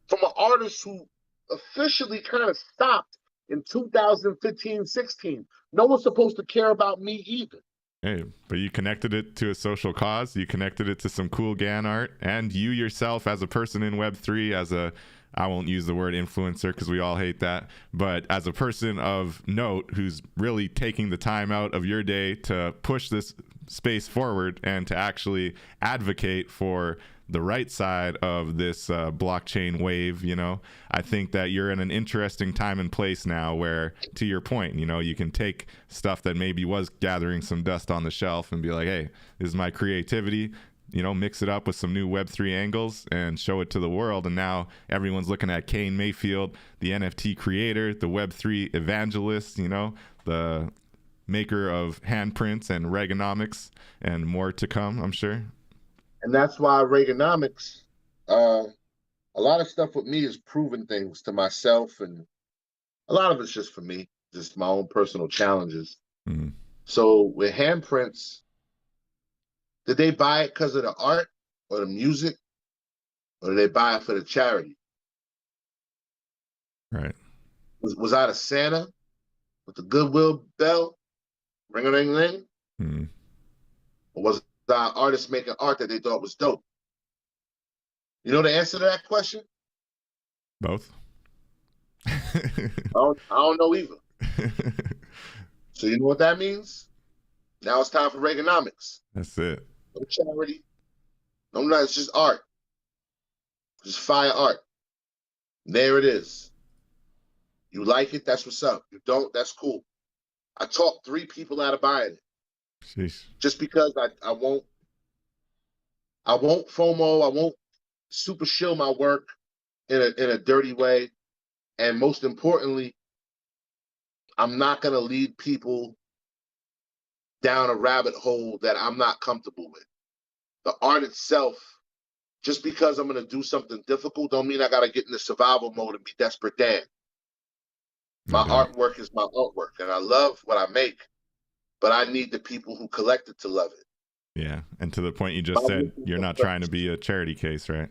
From an artist who officially kind of stopped in 2015, 16. No one's supposed to care about me either. Hey, but you connected it to a social cause. You connected it to some cool GAN art, and you yourself as a person in Web3, as a, I won't use the word influencer because we all hate that, but as a person of note who's really taking the time out of your day to push this space forward and to actually advocate for the right side of this blockchain wave, I think that you're in an interesting time and place now where, to your point, you can take stuff that maybe was gathering some dust on the shelf and be like, hey, this is my creativity, mix it up with some new Web3 angles and show it to the world. And now everyone's looking at Kane Mayfield, the NFT creator, the Web3 evangelist, the maker of handprints and Reaganomics, and more to come, I'm sure. And that's why Reaganomics, a lot of stuff with me is proving things to myself, and a lot of it's just for me, just my own personal challenges. Mm-hmm. So with handprints, did they buy it because of the art or the music, or did they buy it for the charity? Right. Was I the Santa with the goodwill bell, ring-a-ling-ling? Mm-hmm. Or was our artists making art that they thought was dope? You know the answer to that question? Both. I don't know either. So you know what that means? Now it's time for Reaganomics. That's it. No charity. No, it's just art. Just fire art. There it is. You like it, that's what's up. You don't, that's cool. I talked 3 people out of buying it. Sheesh. Just because I won't FOMO, I won't super shill my work in a dirty way. And most importantly, I'm not gonna lead people down a rabbit hole that I'm not comfortable with. The art itself, just because I'm gonna do something difficult, don't mean I gotta get in the survival mode and be desperate Dan. My artwork is my artwork, and I love what I make, but I need the people who collect it to love it. Yeah, and to the point you just said, you're not trying to be a charity case, right?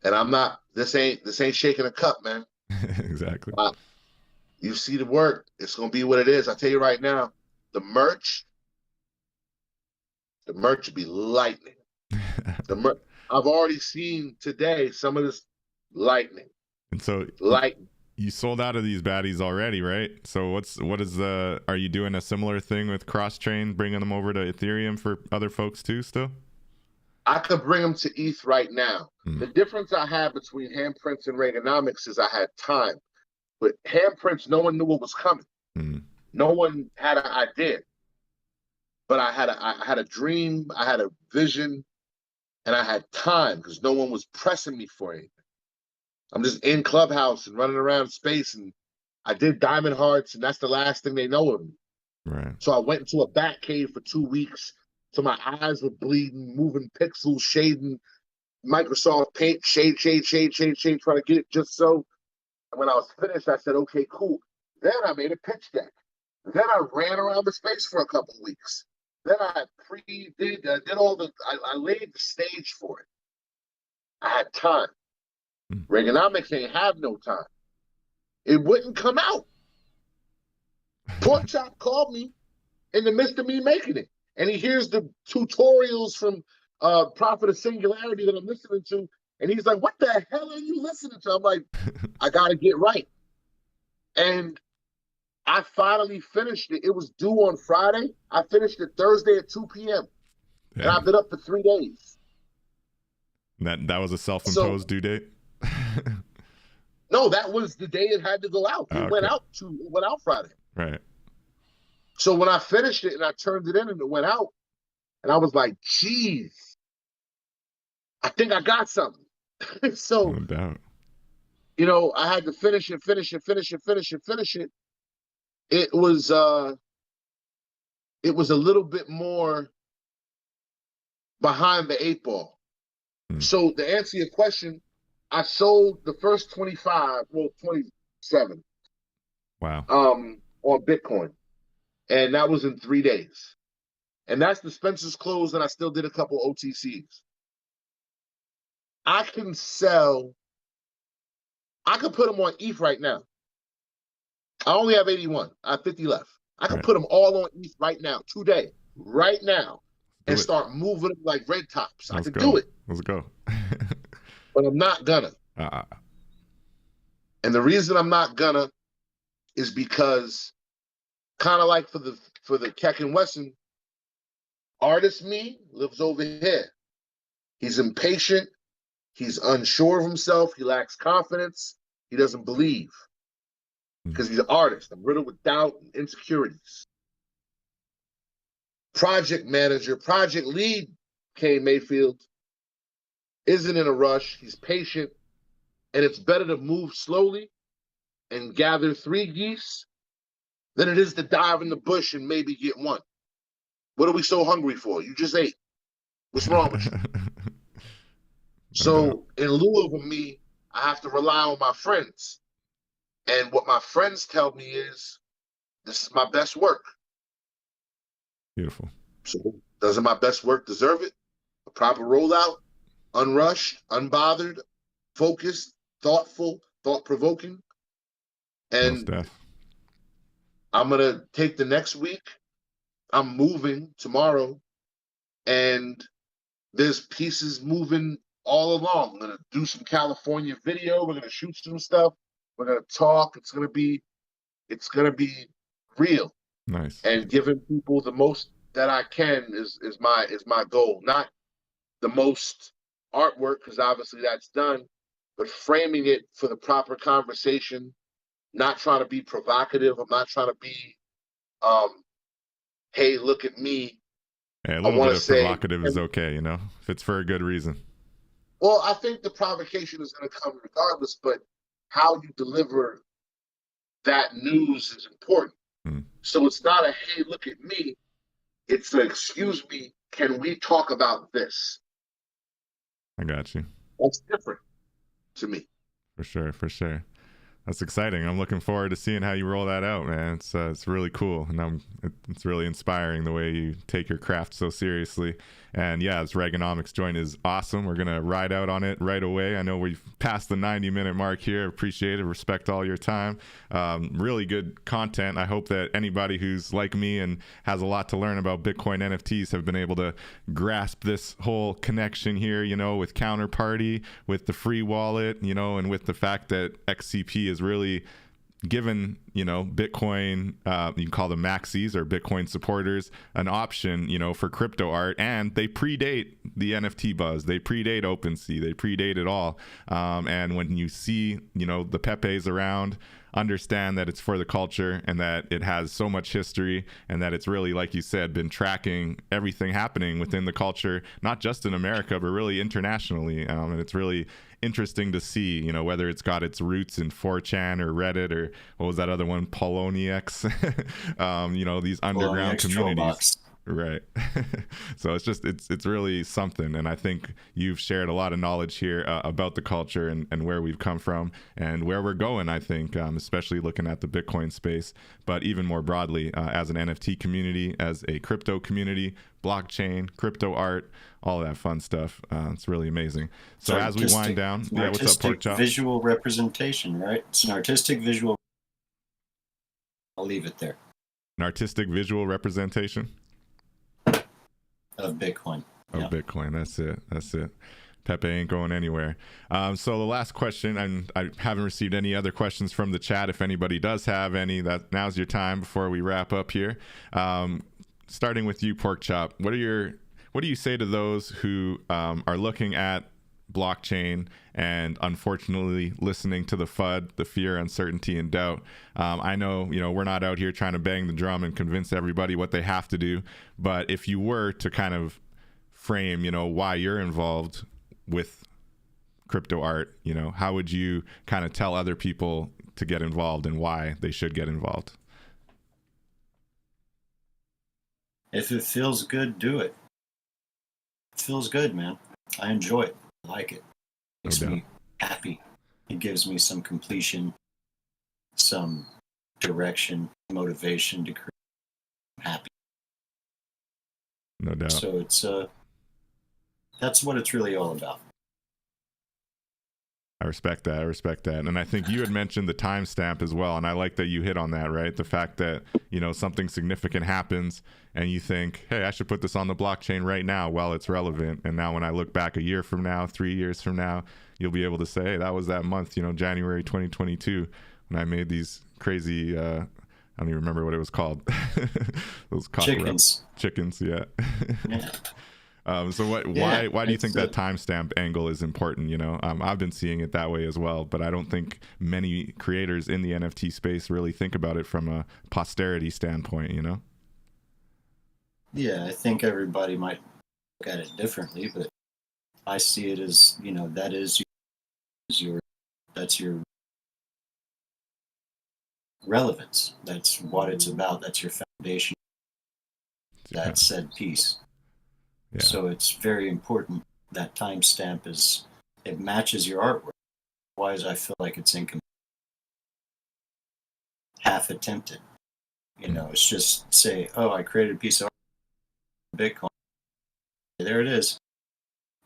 And I'm not. This ain't shaking a cup, man. Exactly. You see the work, it's gonna be what it is. I tell you right now, the merch will be lightning. I've already seen today some of this lightning. And so lightning. You sold out of these baddies already, right? So are you doing a similar thing with cross-chain, bringing them over to Ethereum for other folks too still? I could bring them to ETH right now. The difference I had between handprints and Reaganomics is I had time. But handprints, no one knew what was coming. No one had an idea. But I had a dream, I had a vision, and I had time because no one was pressing me for anything. I'm just in Clubhouse and running around space, and I did Diamond Hearts, and that's the last thing they know of me. Right. So I went into a bat cave for 2 weeks. So my eyes were bleeding, moving pixels, shading, Microsoft Paint, shade, trying to get it just so. And when I was finished, I said, okay, cool. Then I made a pitch deck. Then I ran around the space for a couple of weeks. Then I did all I laid the stage for it. I had time. Reaganomics ain't have no time. It wouldn't come out. Porkchop called me in the midst of me making it. And he hears the tutorials from Prophet of Singularity that I'm listening to. And he's like, what the hell are you listening to? I'm like, I got to get right. And I finally finished it. It was due on Friday. I finished it Thursday at 2 p.m. Yeah. And I've been up for 3 days. That was a self-imposed due date? No, that was the day it had to go out. It went out Friday. Right. So when I finished it and I turned it in and it went out, and I was like, geez, I think I got something. So, no doubt. you know, I had to finish it. It was a little bit more behind the 8 ball. So to answer your question, I sold the first 27. Wow. On Bitcoin. And that was in 3 days. And that's the Spencer's close, and I still did a couple OTCs. I could put them on ETH right now. I only have 81. I have 50 left. I could put them all on ETH right now, today, right now, and start moving them like red tops. I could do it. Let's go. But I'm not gonna. And the reason I'm not gonna is because, kind of like for the Keck and Wesson, artist me lives over here. He's impatient. He's unsure of himself. He lacks confidence. He doesn't believe because he's an artist. I'm riddled with doubt and insecurities. Project manager, project lead, Kane Mayfield, isn't in a rush. He's patient, and it's better to move slowly and gather 3 geese than it is to dive in the bush and maybe get 1. What are we so hungry for? You just ate. What's wrong with you? So in lieu of me, I have to rely on my friends. And what my friends tell me is, this is my best work. Beautiful. So doesn't my best work deserve it? A proper rollout, unrushed, unbothered, focused, thoughtful, thought-provoking. And I'm going to take the next week. I'm moving tomorrow, and there's pieces moving all along. I'm going to do some California video. We're going to shoot some stuff. We're going to talk. It's going to be real. Nice. And giving people the most that I can is my goal. Not the most artwork, because obviously that's done, but framing it for the proper conversation, not trying to be provocative. I'm not trying to be, hey, look at me. Hey, a little bit of provocative is okay, you know, if it's for a good reason. Well, I think the provocation is going to come regardless, but how you deliver that news is important. So it's not a, hey, look at me. It's a, excuse me, can we talk about this? I got you. That's different to me. For sure, for sure. That's exciting. I'm looking forward to seeing how you roll that out, man. It's really cool, and it's really inspiring the way you take your craft so seriously. And yeah, this Reaganomics joint is awesome. We're gonna ride out on it right away. I know we've passed the 90-minute mark here. Appreciate it. Respect all your time. Really good content. I hope that anybody who's like me and has a lot to learn about Bitcoin NFTs have been able to grasp this whole connection here, you know, with Counterparty, with the free wallet, you know, and with the fact that XCP is really given, you know, Bitcoin, you can call them maxis or Bitcoin supporters, an option, you know, for crypto art. And they predate the NFT buzz. They predate OpenSea. They predate it all. And when you see, you know, the Pepes around, understand that it's for the culture and that it has so much history and that it's really, like you said, been tracking everything happening within the culture, not just in America, but really internationally. And it's really interesting to see, you know, whether it's got its roots in 4chan or Reddit or what was that other one, Poloniex, you know, these underground communities. Right. So it's really something. And I think you've shared a lot of knowledge here about the culture and where we've come from and where we're going, I think, especially looking at the Bitcoin space, but even more broadly as an NFT community, as a crypto community, blockchain, crypto art, all that fun stuff. It's really amazing. So as we wind down, yeah, what's up, Porkchop? Visual representation, right? It's an artistic visual. I'll leave it there. An artistic visual representation of Bitcoin. Of Bitcoin. That's it. Pepe ain't going anywhere. So the last question, and I haven't received any other questions from the chat. If anybody does have any, that now's your time before we wrap up here. Starting with you, Porkchop. What do you say to those who are looking at blockchain and unfortunately listening to the FUD, the fear, uncertainty, and doubt? I know, you know, we're not out here trying to bang the drum and convince everybody what they have to do, but if you were to kind of frame, you know, why you're involved with crypto art, you know, how would you kind of tell other people to get involved and why they should get involved? If it feels good, do it. It feels good, man. I enjoy it. I like it. Makes me happy. It gives me some completion, some direction, motivation to create. I'm happy. No doubt. So it's that's what it's really all about. I respect that. And I think you had mentioned the timestamp as well. And I like that you hit on that, right? The fact that, you know, something significant happens and you think, hey, I should put this on the blockchain right now while it's relevant. And now when I look back a year from now, 3 years from now, you'll be able to say, hey, that was that month, you know, January 2022, when I made these crazy, I don't even remember what it was called. Those chickens, yeah. Yeah. So why do you think that timestamp angle is important? You know, I've been seeing it that way as well, but I don't think many creators in the NFT space really think about it from a posterity standpoint, you know? Yeah, I think everybody might look at it differently, but I see it as, you know, that's your relevance. That's what it's about. That's your foundation. That said piece. Yeah. So it's very important that timestamp it matches your artwork. Otherwise, I feel like it's incomplete, half attempted. You know, it's just say, oh, I created a piece of art, Bitcoin. There it is.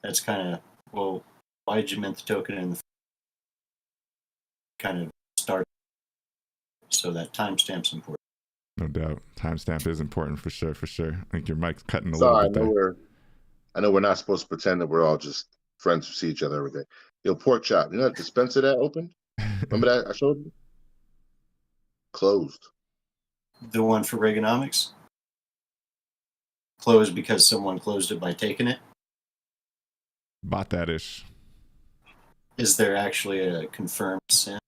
That's kind of, well, why did you mint the token in the kind of start? So that timestamp's important. No doubt. Timestamp is important for sure. I think your mic's cutting a little bit there. I know we're not supposed to pretend that we're all just friends who see each other every day. Yo, Porkchop, you know that dispenser that opened? Remember that I showed you? Closed. The one for Reaganomics? Closed because someone closed it by taking it? Bought that ish. Is there actually a confirmed sin?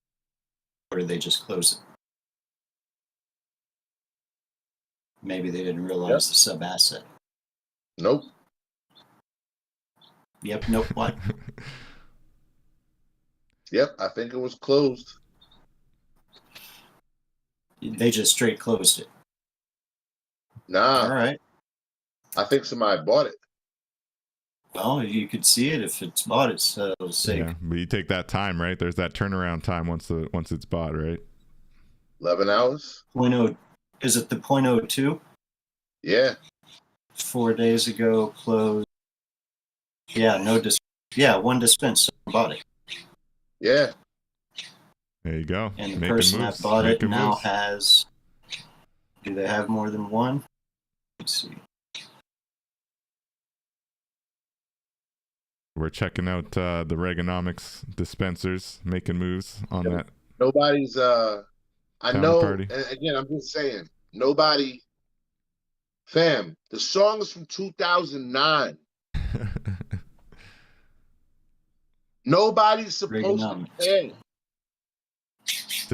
Or did they just close it? Maybe they didn't realize the sub-asset. Nope. Yep, nope, what? Yep, I think it was closed. They just straight closed it. Nah. All right. I think somebody bought it. Well, you could see it if it's bought. It's sake. Yeah, but you take that time, right? There's that turnaround time once it's bought, right? 11 hours. 0.0. Is it the 0.02? Yeah. 4 days ago, closed. Yeah, one dispense bought it. Yeah. There you go. And the person that bought it now has. Do they have more than one? Let's see. We're checking out the Reaganomics dispensers, making moves on that. Nobody's. I know. Party. And again, I'm just saying. Nobody. Fam, the song is from 2009. Nobody's supposed to pay.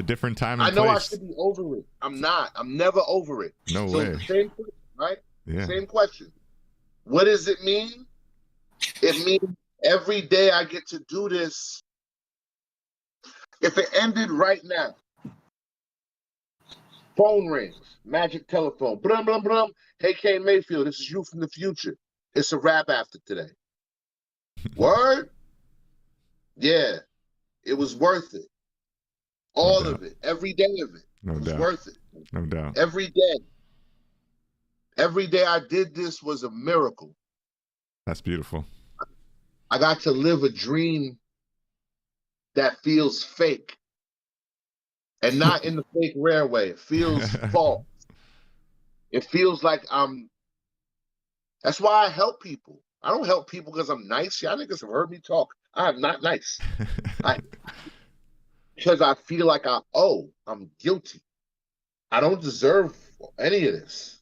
a different time and I know I place. should be over it. I'm not. I'm never over it. No So way. same question, right? Yeah. Same question. What does it mean? It means every day I get to do this. If it ended right now, phone rings, magic telephone, brum, brum, brum. Hey, Kane Mayfield, this is you from the future. It's a wrap after today. Word? Yeah, it was worth it. All of it, every day of it was worth it. No doubt. Every day. Every day I did this was a miracle. That's beautiful. I got to live a dream that feels fake. And not in the fake rare way. It feels false. It feels like that's why I help people. I don't help people because I'm nice. Y'all niggas have heard me talk. I'm not nice. Because I feel like I'm guilty. I don't deserve any of this.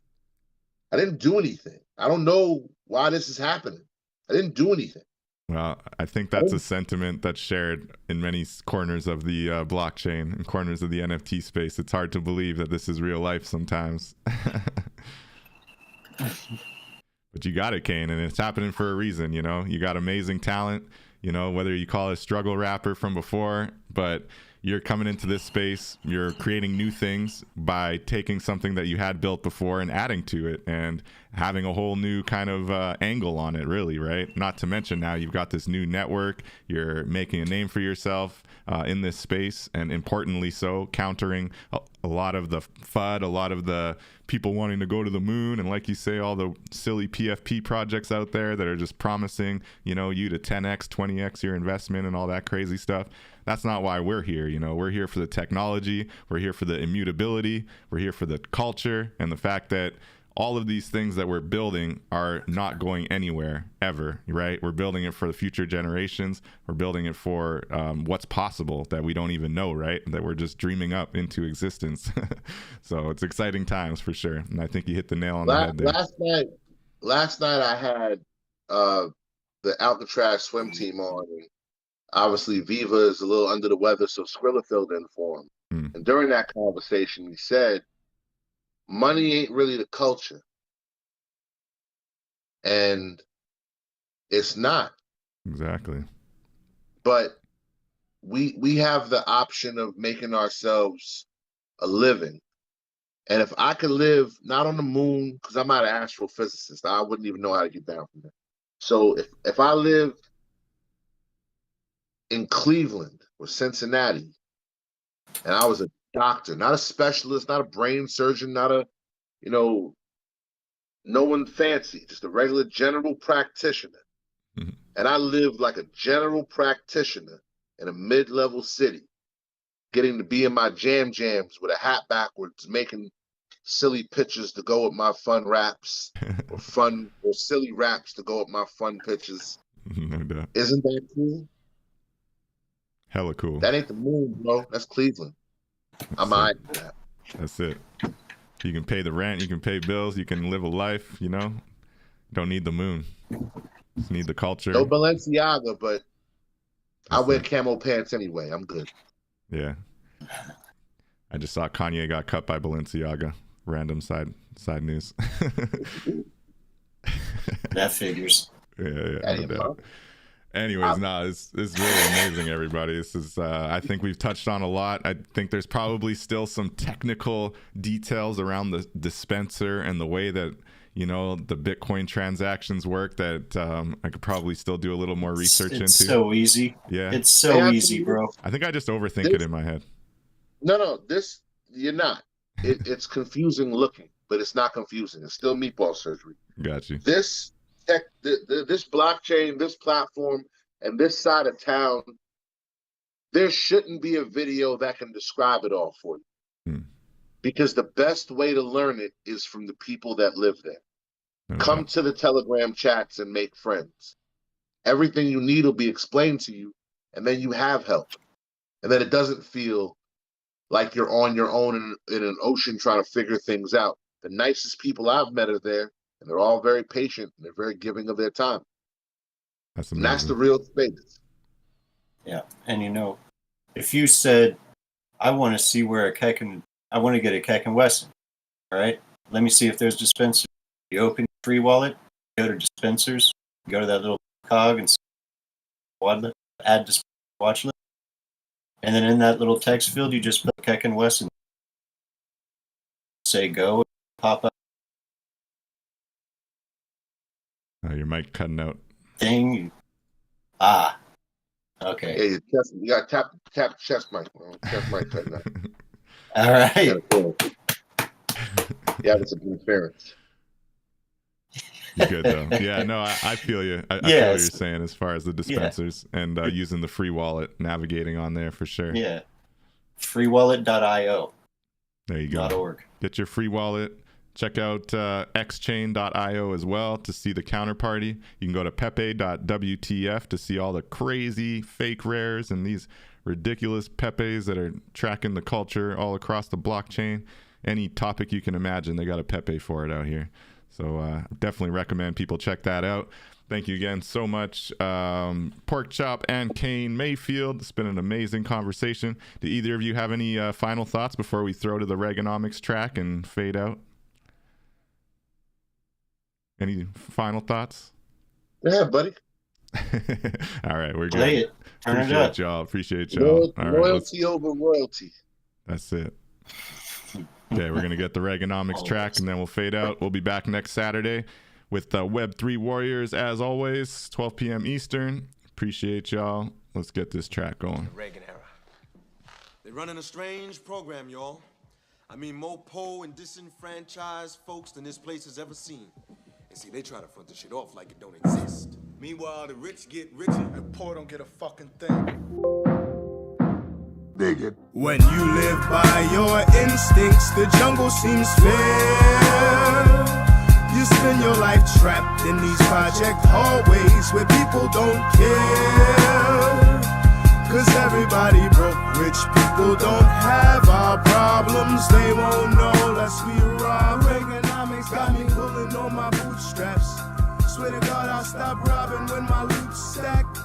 I didn't do anything. I don't know why this is happening. I didn't do anything. Well, I think that's a sentiment that's shared in many corners of the blockchain and corners of the NFT space. It's hard to believe that this is real life sometimes. But you got it, Kane, and it's happening for a reason. You know, you got amazing talent, you know, whether you call it a struggle rapper from before, but you're coming into this space, you're creating new things by taking something that you had built before and adding to it and having a whole new kind of angle on it, really, right? Not to mention now you've got this new network, you're making a name for yourself in this space, and importantly so, countering a lot of the FUD, a lot of the people wanting to go to the moon, and like you say, all the silly PFP projects out there that are just promising, you know, you to 10x, 20x your investment and all that crazy stuff. That's not why we're here. You know, we're here for the technology. We're here for the immutability. We're here for the culture and the fact that all of these things that we're building are not going anywhere ever, right? We're building it for the future generations. We're building it for what's possible that we don't even know, right? That we're just dreaming up into existence. So it's exciting times for sure. And I think you hit the nail on the head there. Last night I had the Alcatraz swim team on, and obviously Viva is a little under the weather, so Skrilla filled in for him. And during that conversation, he said, money ain't really the culture. And it's not. Exactly. But we have the option of making ourselves a living. And if I could live not on the moon, because I'm not an astrophysicist, I wouldn't even know how to get down from there. So if I live in Cleveland or Cincinnati, and I was a doctor, not a specialist, not a brain surgeon, not a, you know, no one fancy, just a regular general practitioner. And I lived like a general practitioner in a mid-level city, getting to be in my jams with a hat backwards, making silly pictures to go with my fun raps, or silly raps to go with my fun pictures. No doubt. Isn't that cool? Hella cool. That ain't the moon, bro. That's Cleveland. I'm all right with that. That's it. You can pay the rent, you can pay bills, you can live a life, you know? Don't need the moon. Just need the culture. No Balenciaga, but I wear camo pants anyway. I'm good. Yeah. I just saw Kanye got cut by Balenciaga. Random side news. That figures. Yeah, no doubt. Anyways, it's really amazing, everybody. This is, I think we've touched on a lot. I think there's probably still some technical details around the dispenser and the way that, you know, the Bitcoin transactions work that I could probably still do a little more research into. It's so easy. Yeah. It's so easy, bro. I think I just overthink it in my head. No, you're not. It's confusing looking, but it's not confusing. It's still meatball surgery. Got you. This blockchain, this platform, and this side of town, there shouldn't be a video that can describe it all for you. Because the best way to learn it is from the people that live there. Come to the Telegram chats and make friends. Everything you need will be explained to you, and then you have help. And then it doesn't feel like you're on your own in an ocean trying to figure things out. The nicest people I've met are there, and they're all very patient, and they're very giving of their time. That's amazing. And that's the real space. Yeah. And you know, if you said I want to see where I want to get a Keck and Wesson. All right. Let me see if there's dispensers. You open your free wallet, go to dispensers, go to that little cog and add dispenser watch list. And then in that little text field, you just put Keck and Wesson. Say go, pop up Your mic cutting out. thing. Okay. Yeah, your chest, you got tap chest mic. Chest mic cutting out. All right. Yeah, it's an interference. You good though? Yeah, no, I feel you. I feel what you're saying as far as the dispensers and using the free wallet, navigating on there for sure. Yeah. Freewallet.io. There you go. .org. Get your free wallet. Check out xchain.io as well to see the counterparty. You can go to pepe.wtf to see all the crazy fake rares and these ridiculous Pepes that are tracking the culture all across the blockchain. Any topic you can imagine, they got a Pepe for it out here. So definitely recommend people check that out. Thank you again so much, Porkchop and Kane Mayfield. It's been an amazing conversation. Do either of you have any final thoughts before we throw to the Reaganomics track and fade out? Any final thoughts? Yeah, buddy. All right, we're Play good. it. Turn it up. Appreciate y'all. All right, Loyalty over royalty. that's it. Okay, we're going to get the Reaganomics track, and then we'll fade out. We'll be back next Saturday with Web3 Warriors, as always, 12 p.m. Eastern. Appreciate y'all. Let's get this track going. Reagan era. They're running a strange program, y'all. I mean, more poor and disenfranchised folks than this place has ever seen. And see, they try to front this shit off like it don't exist. Meanwhile, the rich get richer and poor don't get a fucking thing. Dig it. When you live by your instincts, the jungle seems fair. You spend your life trapped in these project hallways where people don't care. Cause everybody broke, rich people don't have our problems. They won't know unless we rob. Reaganomics got me pulling on my bootstraps. Swear to God I'll stop robbing when my loot's stacked.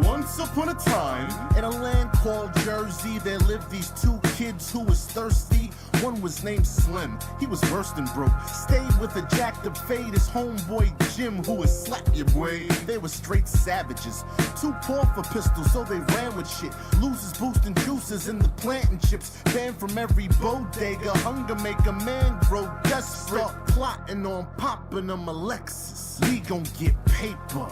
Once upon a time, in a land called Jersey, there lived these two kids who was thirsty. One was named Slim, he was worse than broke. Stayed with a jacked up fade, his homeboy Jim, who was slap your boy. They were straight savages, too poor for pistols, so they ran with shit. Losers boosting juices in the planting chips. Banned from every bodega, hunger make a man grow desperate. Start plotting on popping them a Lexus. We gon' get paper.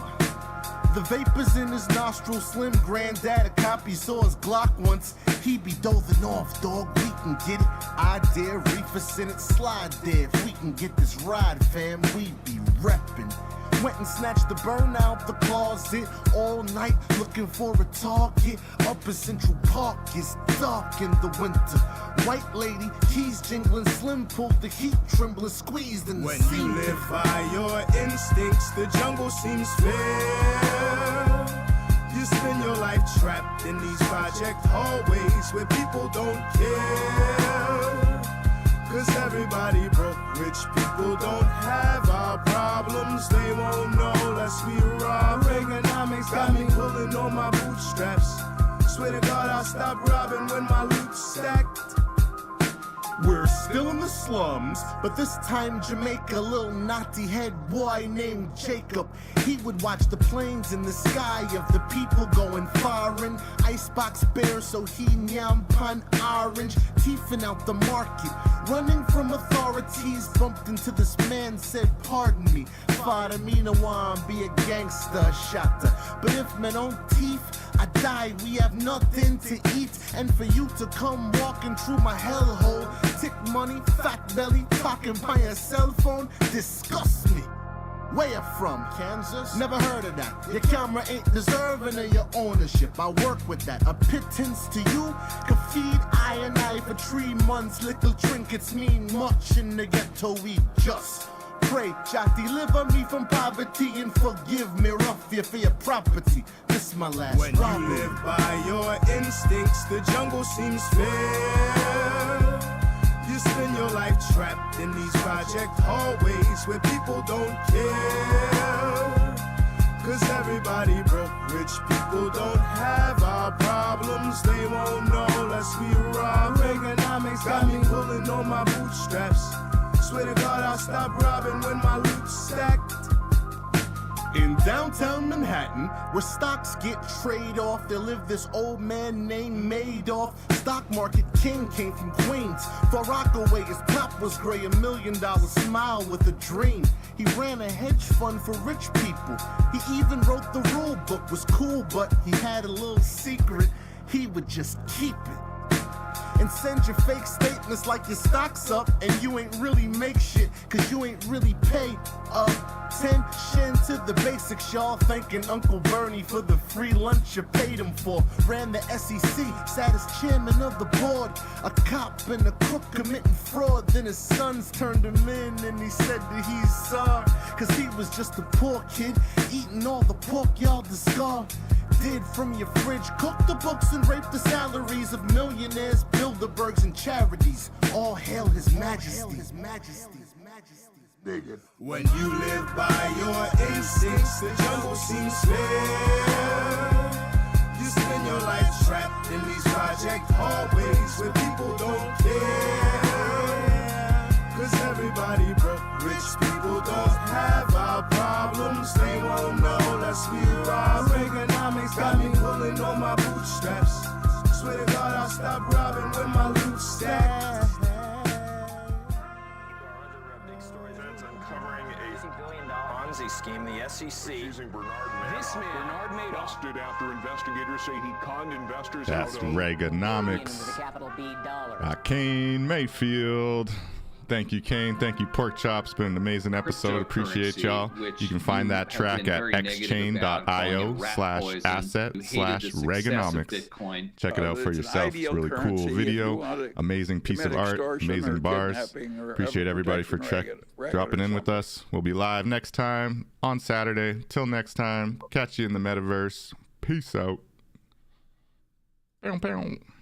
The vapors in his nostrils, Slim granddad a copy, saw his Glock once. He be dozing off, dog, we can get it. I dare reefer Senate slide there. If we can get this ride, fam, we be reppin'. Went and snatched the burn out the closet all night, looking for a target. Up in Central Park, it's dark in the winter. White lady, keys jingling, Slim pulled the heat, trembling, squeezed in the When seat. you live by your instincts, the jungle seems fair. You spend your life trapped in these project hallways where people don't care. Cause everybody broke, rich people don't have our problems. They won't know unless we rob. Reaganomics got me pulling on my bootstraps. Swear to God I'll stop robbing when my loot's stacked. We're still in the slums, but this time Jamaica, little naughty head boy named Jacob. He would watch the planes in the sky of the people going foreign. Icebox bear, so he nyam pun orange, teething out the market. Running from authorities, bumped into this man, said, pardon me. Father me no want be a gangster, shotter. But if men don't teeth, I die, we have nothing to eat. And for you to come walking through my hellhole, tick money, fat belly, talking by a cell phone, disgust me. Where you from? Kansas? Never heard of that. Your camera ain't deserving of your ownership. I work with that. A pittance to you could feed I and I for 3 months. Little trinkets mean much in the ghetto. We just pray, Jah deliver me from poverty and forgive me roughly for your property. This my last When robbery. you live by your instincts, the jungle seems fair. You spend your life trapped in these project hallways where people don't care. Cause everybody broke, rich people don't have our problems. They won't know unless we rob. Reaganomics got me pulling on my bootstraps. Swear to God I'll stop robbing when my loot's stacked. In downtown Manhattan, where stocks get trade off, there lived this old man named Madoff. Stock market king came from Queens. Far Rockaway, his pop was gray, $1 million smile with a dream. He ran a hedge fund for rich people. He even wrote the rule book, was cool, but he had a little secret. He would just keep it. And send your fake statements like your stock's up and you ain't really make shit, cause you ain't really pay attention to the basics, y'all. Thanking Uncle Bernie for the free lunch you paid him for. Ran the SEC, sat as chairman of the board. A cop and a crook committing fraud. Then his sons turned him in and he said that he's sorry, cause he was just a poor kid eating all the pork y'all discard. Did from your fridge, cook the books and rape the salaries of millionaires, Bilderbergs and charities. All hail his majesty. When you live by your instincts, the jungle seems fair. You spend your life trapped in these project hallways where people don't care. Cause everybody broke, rich people don't have our problems. They won't know unless we rob. Reaganomics got me pulling on my bootstraps. Swear to God I'll stop robbing when my loot's stacked. Ponzi scheme, the SEC. Using Bernard Madoff busted after investigators say he conned investors That's out of Reaganomics. Capital B dollar. Kane Mayfield. Thank you, Kane. Thank you, Porkchop. It's been an amazing episode. Appreciate y'all. You can find that track at xchain.io/asset/Reaganomics. Check it out for yourself. It's a really cool video. Amazing piece of art. Amazing bars. Appreciate everybody for dropping in with us. We'll be live next time on Saturday. Till next time, catch you in the metaverse. Peace out. Bow, bow.